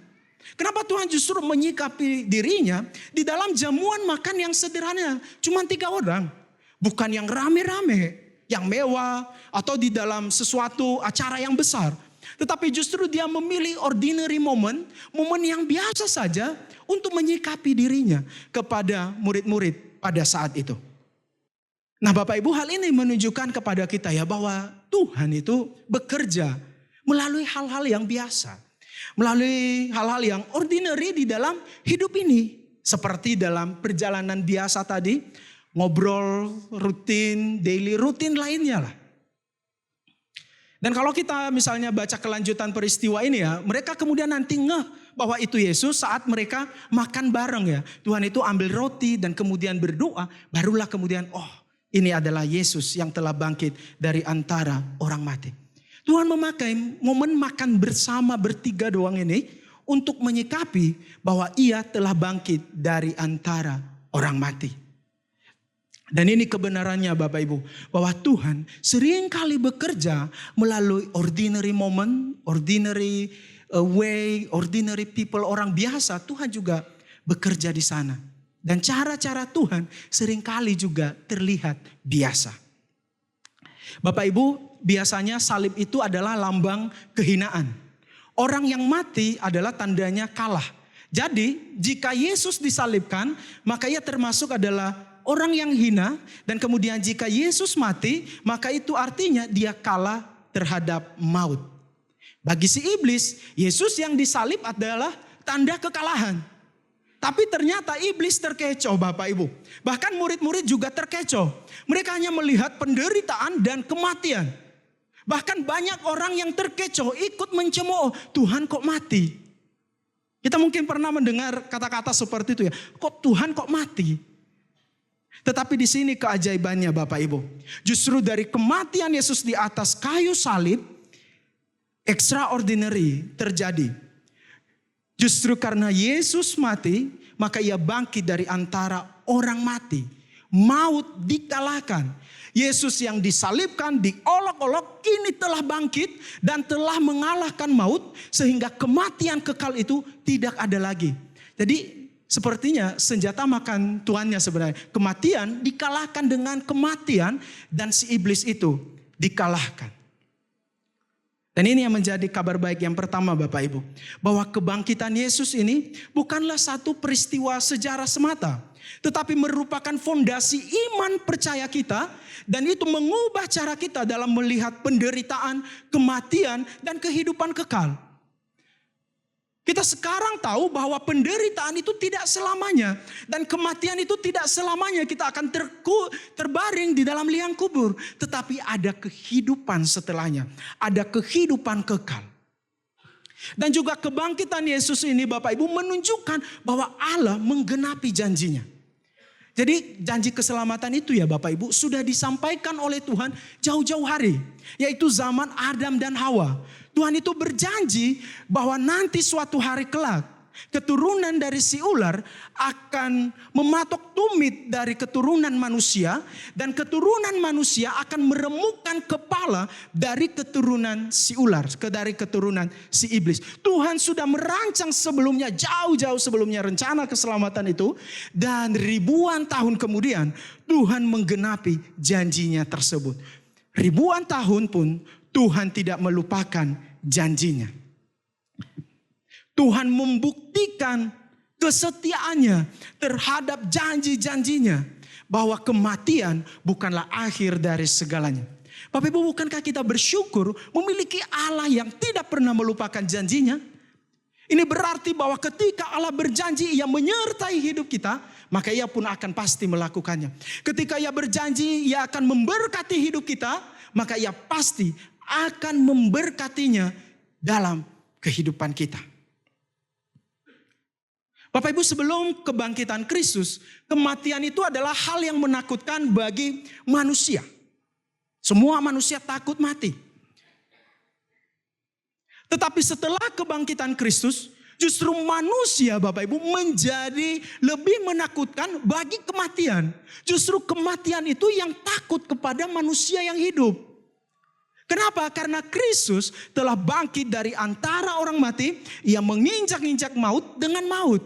Kenapa Tuhan justru menyikapi dirinya di dalam jamuan makan yang sederhana. Cuma 3 orang. Bukan yang rame-rame, yang mewah, atau di dalam sesuatu acara yang besar. Tetapi justru dia memilih ordinary moment, momen yang biasa saja untuk menyikapi dirinya kepada murid-murid pada saat itu. Nah Bapak Ibu, hal ini menunjukkan kepada kita ya bahwa Tuhan itu bekerja melalui hal-hal yang biasa. Melalui hal-hal yang ordinary di dalam hidup ini. Seperti dalam perjalanan biasa tadi, ngobrol rutin, daily rutin lainnya lah. Dan kalau kita misalnya baca kelanjutan peristiwa ini ya, mereka kemudian nanti ngeh bahwa itu Yesus saat mereka makan bareng ya. Tuhan itu ambil roti dan kemudian berdoa, barulah kemudian oh ini adalah Yesus yang telah bangkit dari antara orang mati. Tuhan memakai momen makan bersama bertiga doang ini untuk menyikapi bahwa ia telah bangkit dari antara orang mati. Dan ini kebenarannya Bapak Ibu, bahwa Tuhan seringkali bekerja melalui ordinary moment, ordinary ordinary people, orang biasa, Tuhan juga bekerja di sana. Dan cara-cara Tuhan seringkali juga terlihat biasa. Bapak Ibu, biasanya salib itu adalah lambang kehinaan. Orang yang mati adalah tandanya kalah. Jadi jika Yesus disalibkan, maka ia termasuk adalah orang yang hina. Dan kemudian jika Yesus mati, maka itu artinya dia kalah terhadap maut. Bagi si iblis, Yesus yang disalib adalah tanda kekalahan. Tapi ternyata iblis terkecoh Bapak Ibu. Bahkan murid-murid juga terkecoh. Mereka hanya melihat penderitaan dan kematian. Bahkan banyak orang yang terkecoh ikut mencemooh, Tuhan kok mati? Kita mungkin pernah mendengar kata-kata seperti itu ya. Kok Tuhan kok mati? Tetapi di sini keajaibannya Bapak Ibu. Justru dari kematian Yesus di atas kayu salib, extraordinary terjadi. Justru karena Yesus mati, maka ia bangkit dari antara orang mati. Maut dikalahkan. Yesus yang disalibkan, diolok-olok, kini telah bangkit dan telah mengalahkan maut. Sehingga kematian kekal itu tidak ada lagi. Jadi sepertinya senjata makan tuannya sebenarnya. Kematian dikalahkan dengan kematian dan si iblis itu dikalahkan. Dan ini yang menjadi kabar baik yang pertama Bapak Ibu. Bahwa kebangkitan Yesus ini bukanlah satu peristiwa sejarah semata. Tetapi merupakan fondasi iman percaya kita. Dan itu mengubah cara kita dalam melihat penderitaan, kematian, dan kehidupan kekal. Kita sekarang tahu bahwa penderitaan itu tidak selamanya. Dan kematian itu tidak selamanya kita akan terbaring di dalam liang kubur. Tetapi ada kehidupan setelahnya. Ada kehidupan kekal. Dan juga kebangkitan Yesus ini Bapak Ibu menunjukkan bahwa Allah menggenapi janjinya. Jadi janji keselamatan itu ya Bapak Ibu sudah disampaikan oleh Tuhan jauh-jauh hari. Yaitu zaman Adam dan Hawa. Tuhan itu berjanji bahwa nanti suatu hari kelak keturunan dari si ular akan mematok tumit dari keturunan manusia. Dan keturunan manusia akan meremukkan kepala dari keturunan si ular. Dari keturunan si iblis. Tuhan sudah merancang sebelumnya, jauh-jauh sebelumnya rencana keselamatan itu. Dan ribuan tahun kemudian Tuhan menggenapi janjinya tersebut. Ribuan tahun pun Tuhan tidak melupakan janjinya. Tuhan membuktikan kesetiaannya terhadap janji-janjinya. Bahwa kematian bukanlah akhir dari segalanya. Bapak Ibu, bukankah kita bersyukur memiliki Allah yang tidak pernah melupakan janjinya? Ini berarti bahwa ketika Allah berjanji ia menyertai hidup kita, maka ia pun akan pasti melakukannya. Ketika ia berjanji ia akan memberkati hidup kita, maka ia pasti akan memberkatinya dalam kehidupan kita. Bapak Ibu, sebelum kebangkitan Kristus, kematian itu adalah hal yang menakutkan bagi manusia. Semua manusia takut mati. Tetapi setelah kebangkitan Kristus, justru manusia Bapak Ibu menjadi lebih menakutkan bagi kematian. Justru kematian itu yang takut kepada manusia yang hidup. Kenapa? Karena Kristus telah bangkit dari antara orang mati. Ia menginjak-injak maut dengan maut.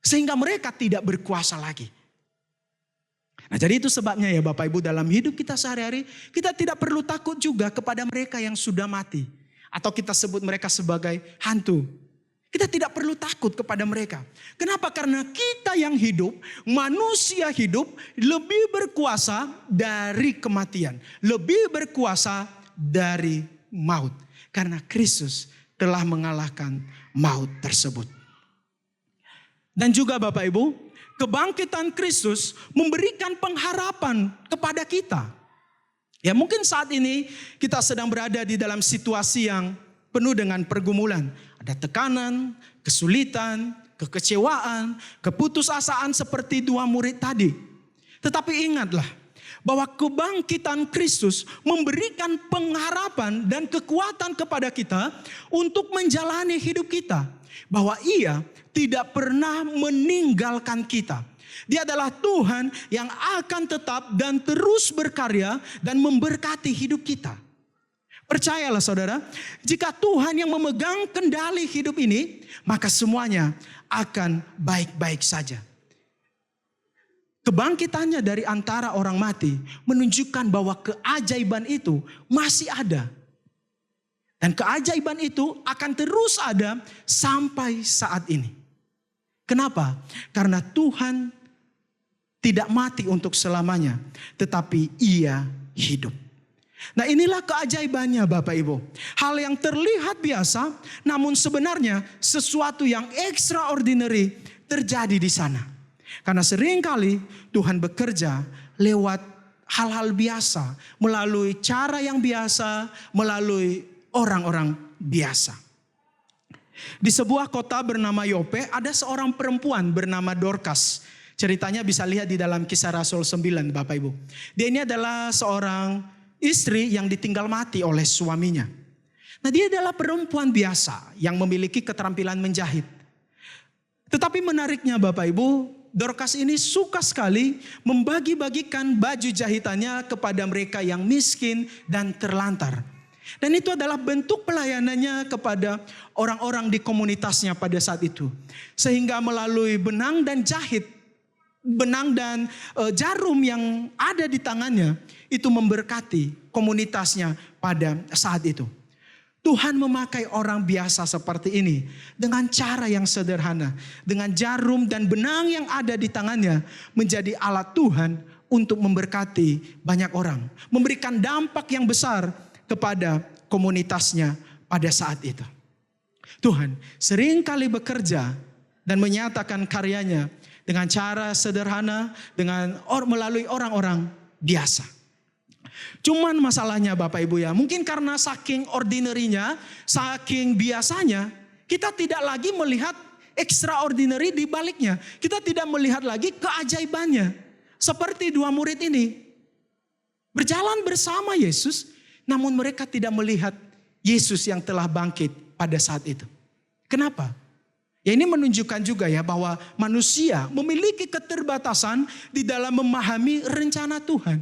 Sehingga mereka tidak berkuasa lagi. Nah, jadi itu sebabnya ya Bapak Ibu, dalam hidup kita sehari-hari kita tidak perlu takut juga kepada mereka yang sudah mati. Atau kita sebut mereka sebagai hantu. Kita tidak perlu takut kepada mereka. Kenapa? Karena kita yang hidup, manusia hidup lebih berkuasa dari kematian. Lebih berkuasa dari maut. Karena Kristus telah mengalahkan maut tersebut. Dan juga Bapak Ibu, kebangkitan Kristus memberikan pengharapan kepada kita. Ya, mungkin saat ini kita sedang berada di dalam situasi yang penuh dengan pergumulan. Ada tekanan, kesulitan, kekecewaan, keputusasaan seperti dua murid tadi. Tetapi ingatlah bahwa kebangkitan Kristus memberikan pengharapan dan kekuatan kepada kita untuk menjalani hidup kita. Bahwa ia tidak pernah meninggalkan kita. Dia adalah Tuhan yang akan tetap dan terus berkarya dan memberkati hidup kita. Percayalah saudara, jika Tuhan yang memegang kendali hidup ini, maka semuanya akan baik-baik saja. Kebangkitannya dari antara orang mati menunjukkan bahwa keajaiban itu masih ada. Dan keajaiban itu akan terus ada sampai saat ini. Kenapa? Karena Tuhan tidak mati untuk selamanya, tetapi Ia hidup. Nah, inilah keajaibannya Bapak Ibu. Hal yang terlihat biasa, namun sebenarnya sesuatu yang extraordinary terjadi di sana. Karena seringkali Tuhan bekerja lewat hal-hal biasa, melalui cara yang biasa, melalui orang-orang biasa. Di sebuah kota bernama Yope ada seorang perempuan bernama Dorcas. Ceritanya bisa lihat di dalam Kisah Rasul 9 Bapak Ibu. Dia ini adalah seorang istri yang ditinggal mati oleh suaminya. Nah, dia adalah perempuan biasa yang memiliki keterampilan menjahit. Tetapi menariknya Bapak Ibu, Dorcas ini suka sekali membagi-bagikan baju jahitannya kepada mereka yang miskin dan terlantar. Dan itu adalah bentuk pelayanannya kepada orang-orang di komunitasnya pada saat itu. Sehingga melalui benang dan jarum yang ada di tangannya, itu memberkati komunitasnya pada saat itu. Tuhan memakai orang biasa seperti ini dengan cara yang sederhana. Dengan jarum dan benang yang ada di tangannya menjadi alat Tuhan untuk memberkati banyak orang. Memberikan dampak yang besar kepada komunitasnya pada saat itu. Tuhan seringkali bekerja dan menyatakan karyanya dengan cara sederhana, melalui orang-orang biasa. Cuman masalahnya Bapak Ibu ya, mungkin karena saking ordinary-nya, saking biasanya, kita tidak lagi melihat extraordinary di baliknya. Kita tidak melihat lagi keajaibannya. Seperti dua murid ini. Berjalan bersama Yesus, namun mereka tidak melihat Yesus yang telah bangkit pada saat itu. Kenapa? Ya, ini menunjukkan juga ya bahwa manusia memiliki keterbatasan di dalam memahami rencana Tuhan.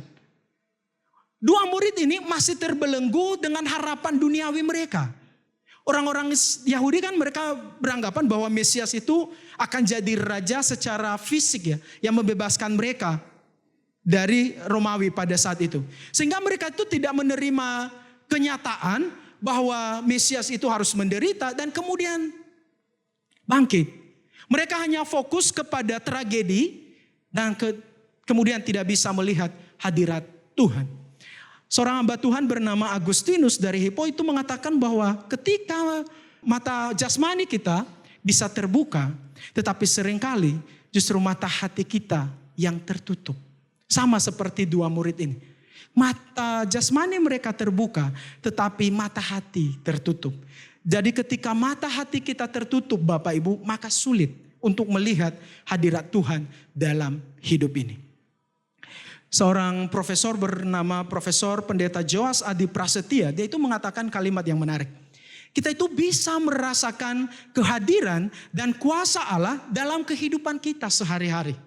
Dua murid ini masih terbelenggu dengan harapan duniawi mereka. Orang-orang Yahudi kan mereka beranggapan bahwa Mesias itu akan jadi raja secara fisik ya, yang membebaskan mereka dari Romawi pada saat itu. Sehingga mereka itu tidak menerima kenyataan bahwa Mesias itu harus menderita dan kemudian bangkit. Mereka hanya fokus kepada tragedi dan kemudian tidak bisa melihat hadirat Tuhan. Seorang hamba Tuhan bernama Agustinus dari Hippo itu mengatakan bahwa ketika mata jasmani kita bisa terbuka, tetapi seringkali justru mata hati kita yang tertutup. Sama seperti dua murid ini. Mata jasmani mereka terbuka, tetapi mata hati tertutup. Jadi ketika mata hati kita tertutup Bapak Ibu, maka sulit untuk melihat hadirat Tuhan dalam hidup ini. Seorang profesor bernama Profesor Pendeta Joas Adi Prasetya, dia itu mengatakan kalimat yang menarik. Kita itu bisa merasakan kehadiran dan kuasa Allah dalam kehidupan kita sehari-hari.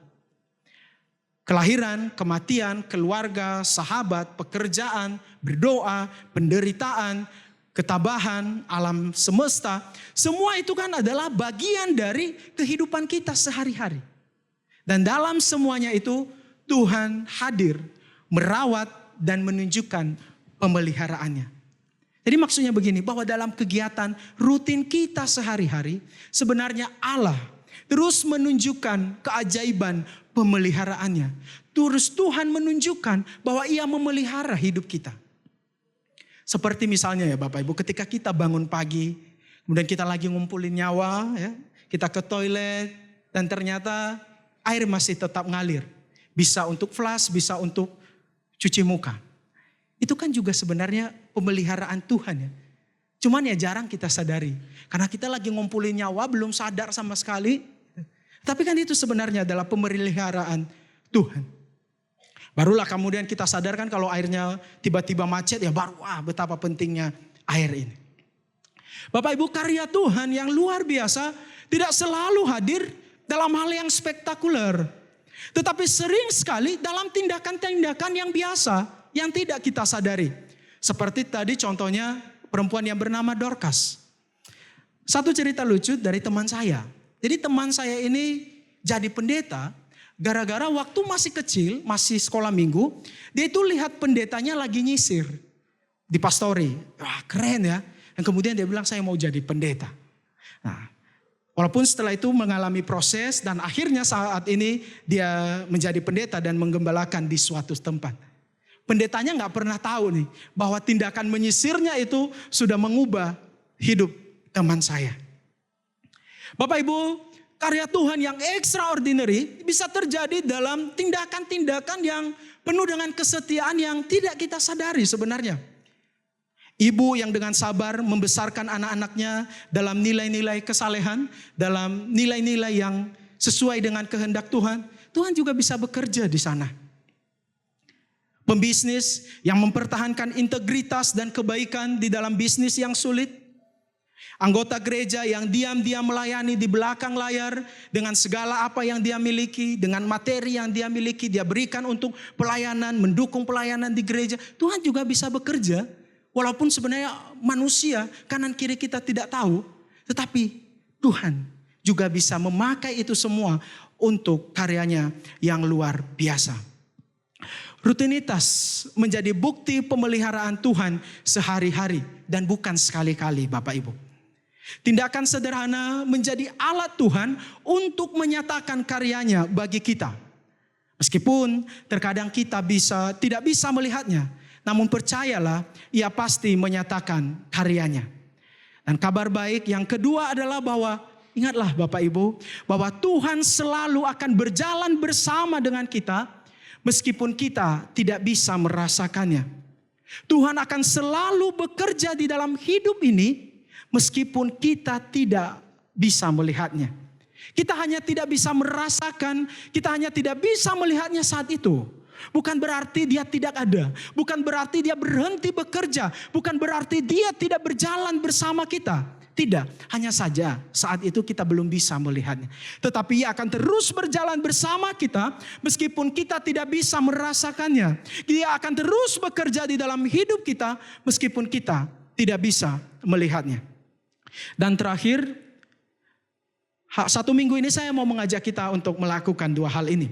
Kelahiran, kematian, keluarga, sahabat, pekerjaan, berdoa, penderitaan, ketabahan, alam semesta. Semua itu kan adalah bagian dari kehidupan kita sehari-hari. Dan dalam semuanya itu Tuhan hadir, merawat dan menunjukkan pemeliharaannya. Jadi maksudnya begini, bahwa dalam kegiatan rutin kita sehari-hari, sebenarnya Allah terus menunjukkan keajaiban pemeliharaannya. Terus Tuhan menunjukkan bahwa Ia memelihara hidup kita. Seperti misalnya ya Bapak Ibu, ketika kita bangun pagi, kemudian kita lagi ngumpulin nyawa, ya, kita ke toilet, dan ternyata air masih tetap ngalir. Bisa untuk flush, bisa untuk cuci muka. Itu kan juga sebenarnya pemeliharaan Tuhan ya. Cuman ya jarang kita sadari. Karena kita lagi ngumpulin nyawa, belum sadar sama sekali. Tapi kan itu sebenarnya adalah pemeliharaan Tuhan. Barulah kemudian kita sadarkan kalau airnya tiba-tiba macet, ya baru betapa pentingnya air ini. Bapak Ibu, karya Tuhan yang luar biasa tidak selalu hadir dalam hal yang spektakuler. Tetapi sering sekali dalam tindakan-tindakan yang biasa, yang tidak kita sadari. Seperti tadi contohnya perempuan yang bernama Dorcas. Satu cerita lucu dari teman saya. Jadi teman saya ini jadi pendeta gara-gara waktu masih kecil, masih sekolah minggu, dia itu lihat pendetanya lagi nyisir di pastori. Wah, keren ya. Dan kemudian dia bilang, saya mau jadi pendeta. Nah, walaupun setelah itu mengalami proses dan akhirnya saat ini dia menjadi pendeta dan menggembalakan di suatu tempat. Pendetanya nggak pernah tahu nih bahwa tindakan menyisirnya itu sudah mengubah hidup teman saya. Bapak Ibu, karya Tuhan yang extraordinary bisa terjadi dalam tindakan-tindakan yang penuh dengan kesetiaan yang tidak kita sadari sebenarnya. Ibu yang dengan sabar membesarkan anak-anaknya dalam nilai-nilai kesalehan, dalam nilai-nilai yang sesuai dengan kehendak Tuhan, Tuhan juga bisa bekerja di sana. Pembisnis yang mempertahankan integritas dan kebaikan di dalam bisnis yang sulit. Anggota gereja yang diam-diam melayani di belakang layar dengan segala apa yang dia miliki, dengan materi yang dia miliki, dia berikan untuk pelayanan, mendukung pelayanan di gereja. Tuhan juga bisa bekerja, walaupun sebenarnya manusia kanan kiri kita tidak tahu, tetapi Tuhan juga bisa memakai itu semua untuk karyanya yang luar biasa. Rutinitas menjadi bukti pemeliharaan Tuhan sehari-hari dan bukan sekali-kali, Bapak Ibu. Tindakan sederhana menjadi alat Tuhan untuk menyatakan karyanya bagi kita. Meskipun terkadang kita tidak bisa melihatnya, namun percayalah, ia pasti menyatakan karyanya. Dan kabar baik yang kedua adalah bahwa, ingatlah Bapak Ibu, bahwa Tuhan selalu akan berjalan bersama dengan kita, meskipun kita tidak bisa merasakannya. Tuhan akan selalu bekerja di dalam hidup ini, meskipun kita tidak bisa melihatnya. Kita hanya tidak bisa merasakan, kita hanya tidak bisa melihatnya saat itu. Bukan berarti dia tidak ada, bukan berarti dia berhenti bekerja, bukan berarti dia tidak berjalan bersama kita. Tidak, hanya saja saat itu kita belum bisa melihatnya. Tetapi ia akan terus berjalan bersama kita meskipun kita tidak bisa merasakannya. Dia akan terus bekerja di dalam hidup kita meskipun kita tidak bisa melihatnya. Dan terakhir, 1 minggu ini saya mau mengajak kita untuk melakukan 2 hal ini.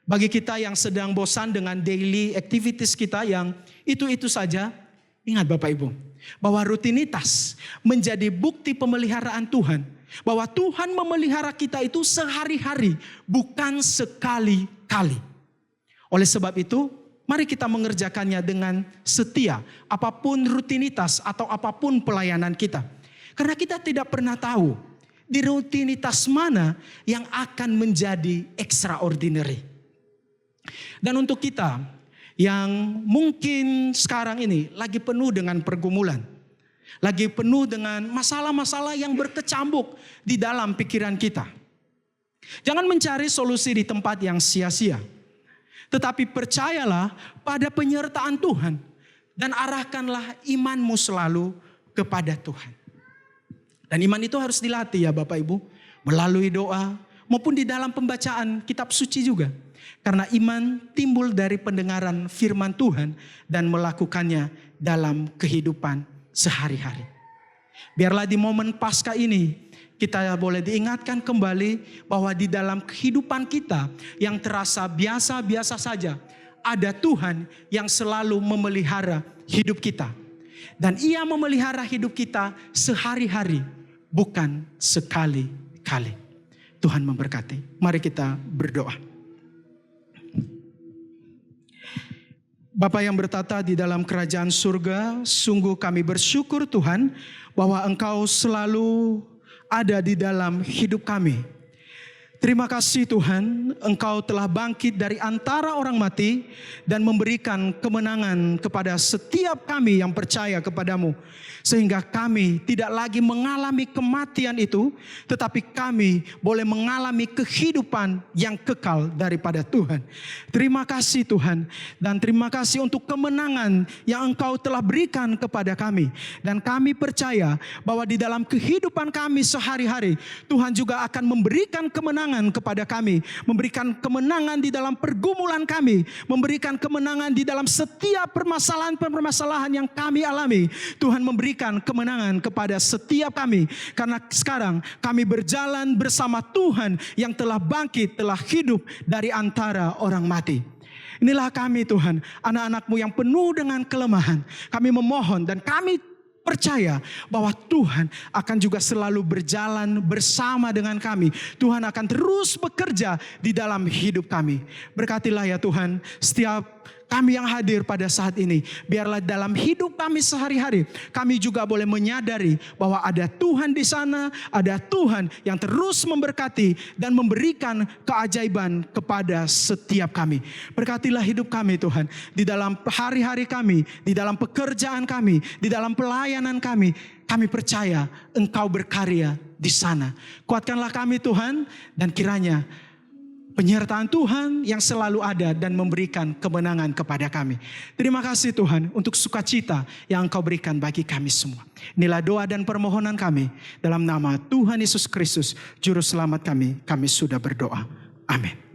Bagi kita yang sedang bosan dengan daily activities kita yang itu-itu saja, ingat Bapak Ibu, bahwa rutinitas menjadi bukti pemeliharaan Tuhan. Bahwa Tuhan memelihara kita itu sehari-hari, bukan sekali-kali. Oleh sebab itu, mari kita mengerjakannya dengan setia, apapun rutinitas atau apapun pelayanan kita. Karena kita tidak pernah tahu di rutinitas mana yang akan menjadi extraordinary. Dan untuk kita yang mungkin sekarang ini lagi penuh dengan pergumulan, lagi penuh dengan masalah-masalah yang berkecambuk di dalam pikiran kita. Jangan mencari solusi di tempat yang sia-sia. Tetapi percayalah pada penyertaan Tuhan dan arahkanlah imanmu selalu kepada Tuhan. Dan iman itu harus dilatih ya Bapak Ibu, melalui doa maupun di dalam pembacaan kitab suci juga. Karena iman timbul dari pendengaran firman Tuhan dan melakukannya dalam kehidupan sehari-hari. Biarlah di momen Paskah ini kita boleh diingatkan kembali bahwa di dalam kehidupan kita yang terasa biasa-biasa saja, ada Tuhan yang selalu memelihara hidup kita. Dan ia memelihara hidup kita sehari-hari, bukan sekali-kali. Tuhan memberkati. Mari kita berdoa. Bapa yang bertata di dalam kerajaan surga, sungguh kami bersyukur Tuhan bahwa Engkau selalu ada di dalam hidup kami. Terima kasih Tuhan, Engkau telah bangkit dari antara orang mati dan memberikan kemenangan kepada setiap kami yang percaya kepadamu. Sehingga kami tidak lagi mengalami kematian itu, tetapi kami boleh mengalami kehidupan yang kekal daripada Tuhan. Terima kasih Tuhan, dan terima kasih untuk kemenangan yang Engkau telah berikan kepada kami. Dan kami percaya bahwa di dalam kehidupan kami sehari-hari, Tuhan juga akan memberikan kemenangan kemenangan kepada kami, memberikan kemenangan di dalam pergumulan kami, memberikan kemenangan di dalam setiap permasalahan yang kami alami. Tuhan memberikan kemenangan kepada setiap kami, karena sekarang kami berjalan bersama Tuhan yang telah bangkit, telah hidup dari antara orang mati. Inilah kami Tuhan, anak-anak-Mu yang penuh dengan kelemahan. Kami memohon dan kami percaya bahwa Tuhan akan juga selalu berjalan bersama dengan kami. Tuhan akan terus bekerja di dalam hidup kami. Berkatilah ya Tuhan setiap kami yang hadir pada saat ini. Biarlah dalam hidup kami sehari-hari, kami juga boleh menyadari bahwa ada Tuhan di sana, ada Tuhan yang terus memberkati dan memberikan keajaiban kepada setiap kami. Berkatilah hidup kami Tuhan, di dalam hari-hari kami, di dalam pekerjaan kami, di dalam pelayanan kami. Kami percaya Engkau berkarya di sana. Kuatkanlah kami Tuhan, dan kiranya penyertaan Tuhan yang selalu ada dan memberikan kemenangan kepada kami. Terima kasih Tuhan untuk sukacita yang Engkau berikan bagi kami semua. Inilah doa dan permohonan kami. Dalam nama Tuhan Yesus Kristus, Juru Selamat kami sudah berdoa. Amin.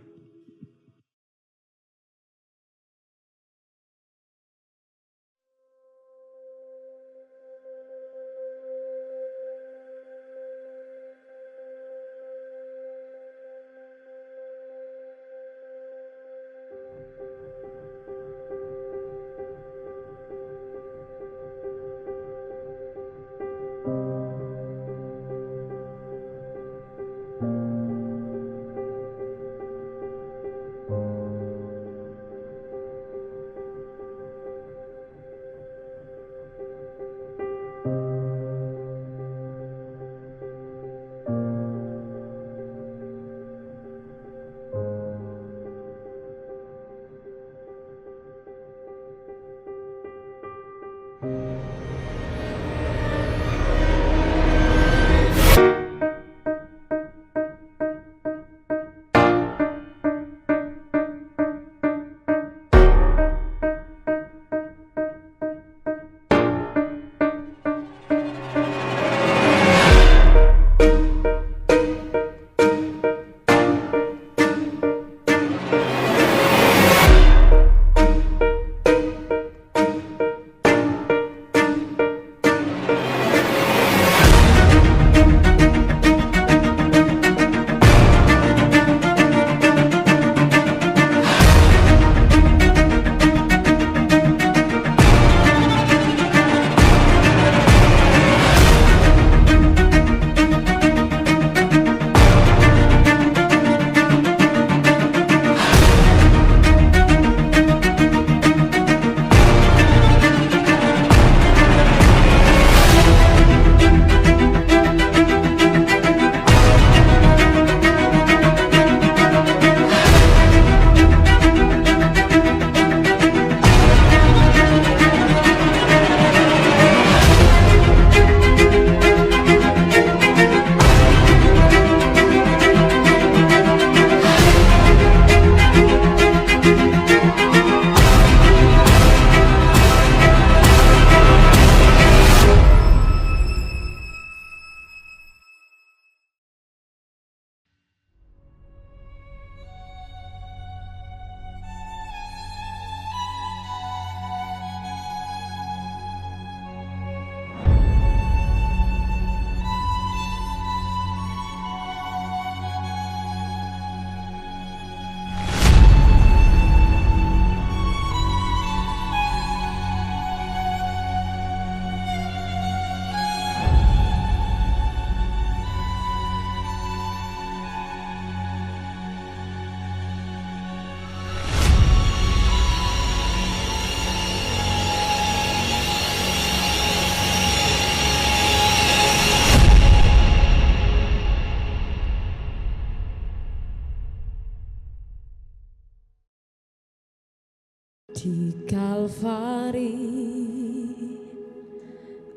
Di Kalvari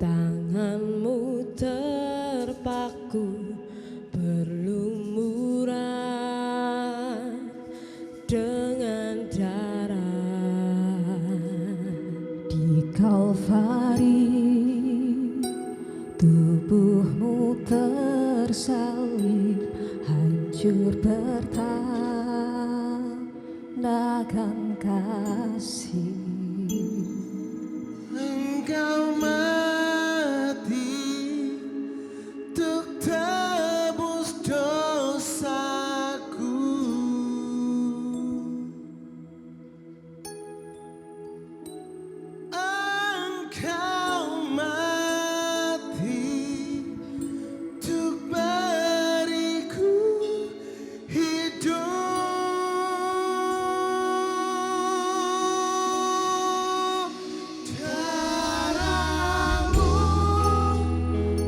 tanganmu terpaku berlumuran dengan darah. Di Kalvari tubuhmu tersalib hancur bertandakan kasih. Engkau mati untuk tebus dosaku. Engkau mati untuk beriku hidup. Darahmu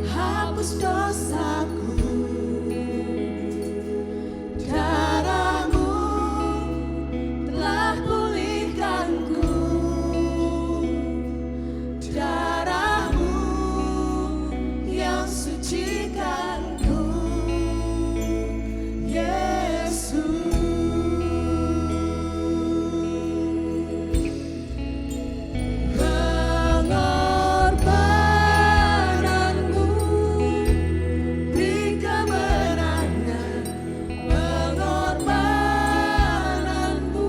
hapus dosaku, darahmu telah pulihkanku, darahmu yang sucikanku, Yesus. Pengorbananmu beri kemenangan, pengorbananmu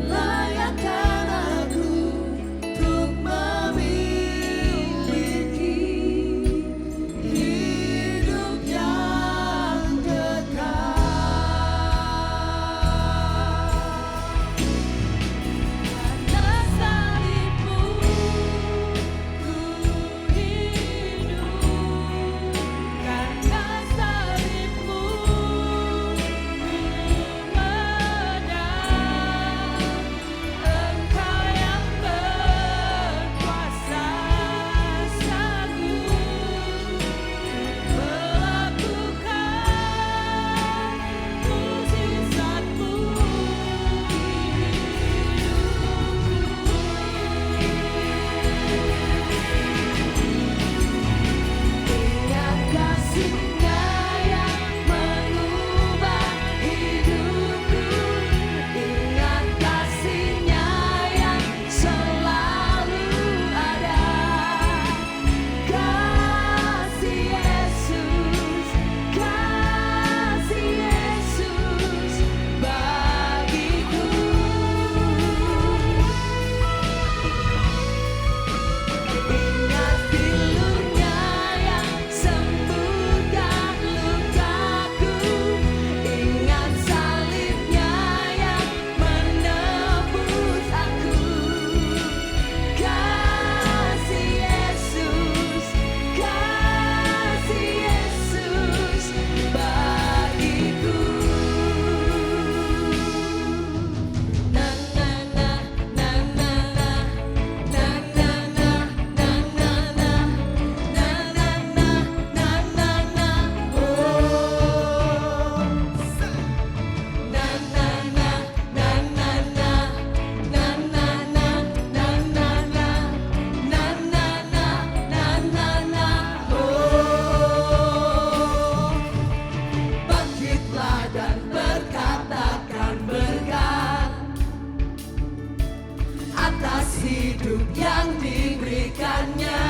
layakkan aku untuk memiliki hidup yang kekal. Karena salibmu ku hidup, karena salibmu ku menang. Engkau yang berkuasa sanggup melakukan mukjizat-Mu di Ingat kasih-Nya yang mengubah hidupku, ingat kasih-Nya yang selalu ada. Kasih Yesus bagiku. Ingat pilur-Nya yang sembuhkan lukaku, ingat salib-Nya yang menebus aku. Kasih Yesus bagiku. Na na na na na na, na na na na na na, na na na na na na, oh. Na na na na na na, na na na na na na, na na na na na, oh. Bangkitlah dan berkatakan berkat atas hidup yang diberikannya.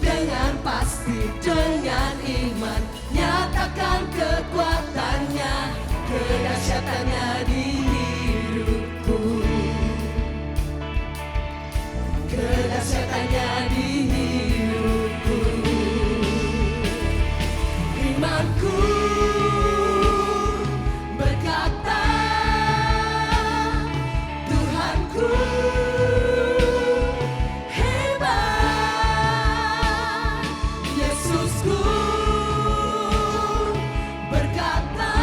Dengan pasti, dengan iman, nyatakan kekuatannya, kedahsyatannya di hidupku, kedahsyatannya di hidupku. Imanku berkata, Tuhanku hebat. Yesusku berkata,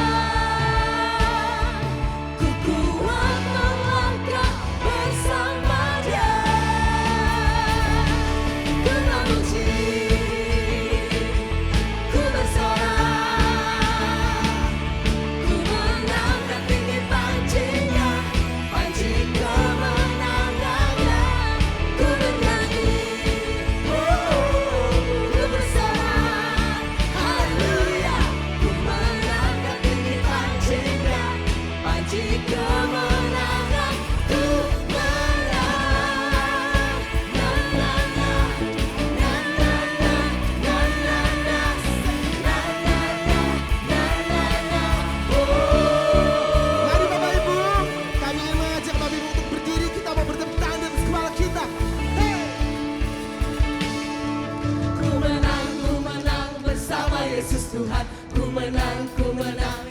ku menang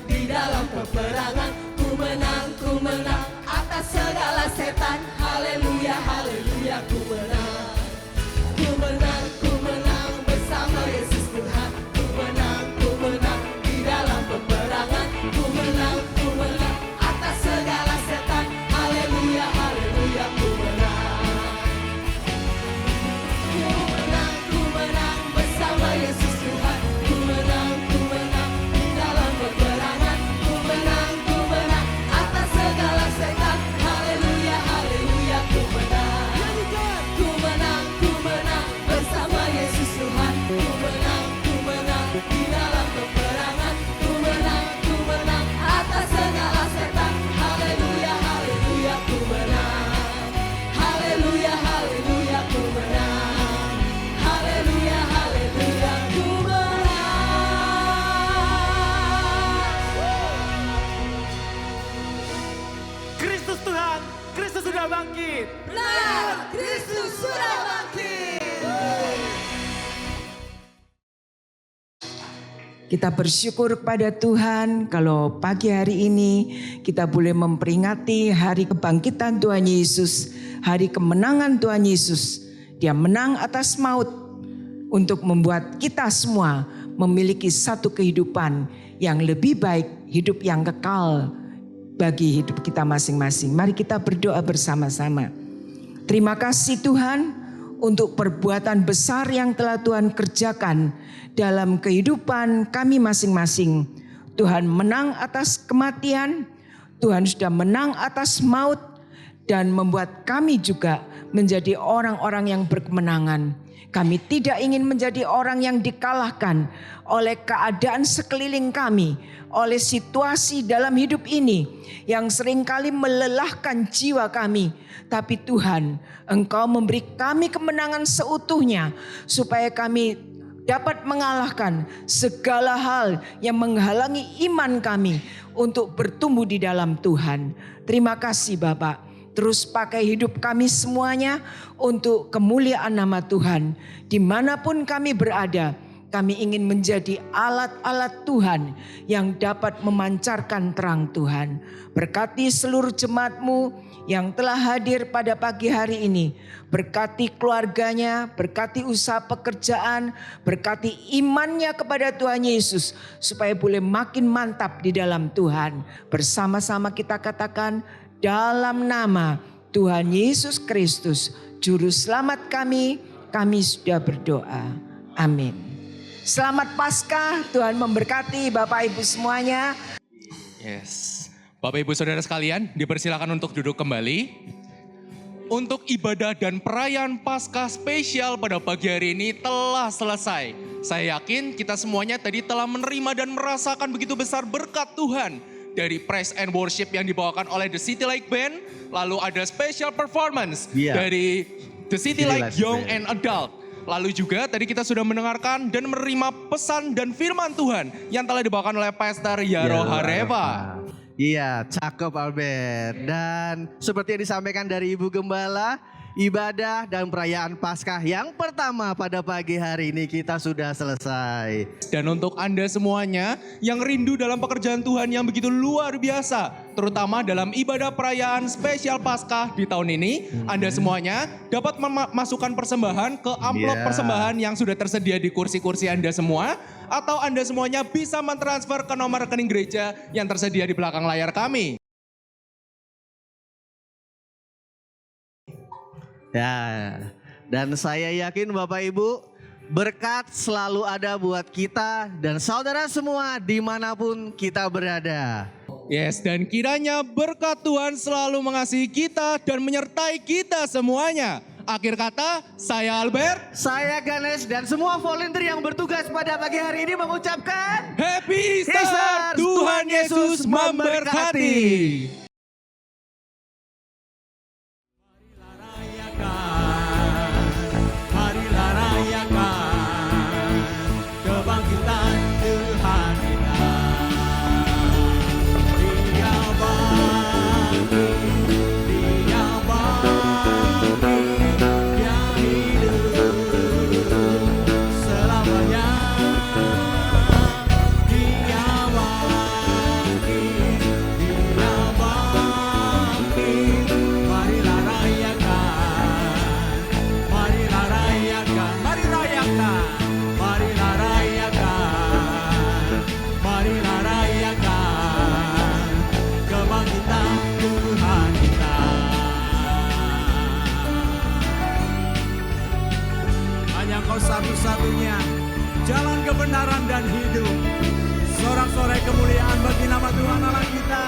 di dalam peperangan. Ku menang atas segala setan. Haleluya, haleluya, ku menang. Ku menang bersama Yesus Tuhan. Ku menang di dalam peperangan. Ku menang atas segala setan. Haleluya, haleluya, ku menang. Ku menang bersama Yesus Tuhan. Ku menang di dalam peperangan. Ku menang atas segala setan. Haleluya, haleluya, ku menang. Ku menang bersama Yesus Tuhan. Ku menang di dalam peperangan. Ku menang atas segala setan. Haleluya, haleluya, ku menang. Haleluya, haleluya, ku menang. Haleluya, haleluya, ku menang. Kristus Tuhan, Kristus sudah bangkit. Benar, Kristus sudah bangkit. Kita bersyukur kepada Tuhan kalau pagi hari ini kita boleh memperingati hari kebangkitan Tuhan Yesus, hari kemenangan Tuhan Yesus. Dia menang atas maut untuk membuat kita semua memiliki satu kehidupan yang lebih baik, hidup yang kekal bagi hidup kita masing-masing. Mari kita berdoa bersama-sama. Terima kasih Tuhan untuk perbuatan besar yang telah Tuhan kerjakan dalam kehidupan kami masing-masing. Tuhan menang atas kematian, Tuhan sudah menang atas maut, dan membuat kami juga menjadi orang-orang yang berkemenangan. Kami tidak ingin menjadi orang yang dikalahkan oleh keadaan sekeliling kami, oleh situasi dalam hidup ini yang seringkali melelahkan jiwa kami. Tapi Tuhan, Engkau memberi kami kemenangan seutuhnya supaya kami dapat mengalahkan segala hal yang menghalangi iman kami untuk bertumbuh di dalam Tuhan. Terima kasih Bapak. Terus pakai hidup kami semuanya untuk kemuliaan nama Tuhan. Dimanapun kami berada, kami ingin menjadi alat-alat Tuhan yang dapat memancarkan terang Tuhan. Berkati seluruh jemaat-Mu yang telah hadir pada pagi hari ini. Berkati keluarganya, berkati usaha pekerjaan, berkati imannya kepada Tuhan Yesus. Supaya boleh makin mantap di dalam Tuhan. Bersama-sama kita katakan, dalam nama Tuhan Yesus Kristus, Juru Selamat kami sudah berdoa. Amin. Selamat Paskah, Tuhan memberkati Bapak Ibu semuanya. Yes. Bapak Ibu Saudara sekalian, dipersilakan untuk duduk kembali. Untuk ibadah dan perayaan Paskah spesial pada pagi hari ini telah selesai. Saya yakin kita semuanya tadi telah menerima dan merasakan begitu besar berkat Tuhan. Dari praise and worship yang dibawakan oleh The City Light Band. Lalu ada special performance dari The City Light Young and Adult. Lalu juga tadi kita sudah mendengarkan dan menerima pesan dan firman Tuhan yang telah dibawakan oleh Pastor Yaro Hareva. Iya, cakep Albert. Dan seperti yang disampaikan dari Ibu Gembala, ibadah dan perayaan Paskah yang pertama pada pagi hari ini kita sudah selesai. Dan untuk Anda semuanya yang rindu dalam pekerjaan Tuhan yang begitu luar biasa, terutama dalam ibadah perayaan spesial Paskah di tahun ini, Anda semuanya dapat memasukkan persembahan ke amplop persembahan yang sudah tersedia di kursi-kursi Anda semua, atau Anda semuanya bisa mentransfer ke nomor rekening gereja yang tersedia di belakang layar kami. Ya, dan saya yakin Bapak Ibu, berkat selalu ada buat kita dan saudara semua dimanapun kita berada. Yes, dan kiranya berkat Tuhan selalu mengasihi kita dan menyertai kita semuanya. Akhir kata, saya Albert, Saya Ganesh, dan semua volunteer yang bertugas pada pagi hari ini mengucapkan Happy Easter, Tuhan Yesus memberkati. Marilah rayakan kebangkitan Tuhan kita. Dia bangkit, Dia bangkit, Dia hidup selamanya. Dia Engkau satu-satunya jalan kebenaran dan hidup. Sorak-sorai kemuliaan bagi nama Tuhan Allah kita.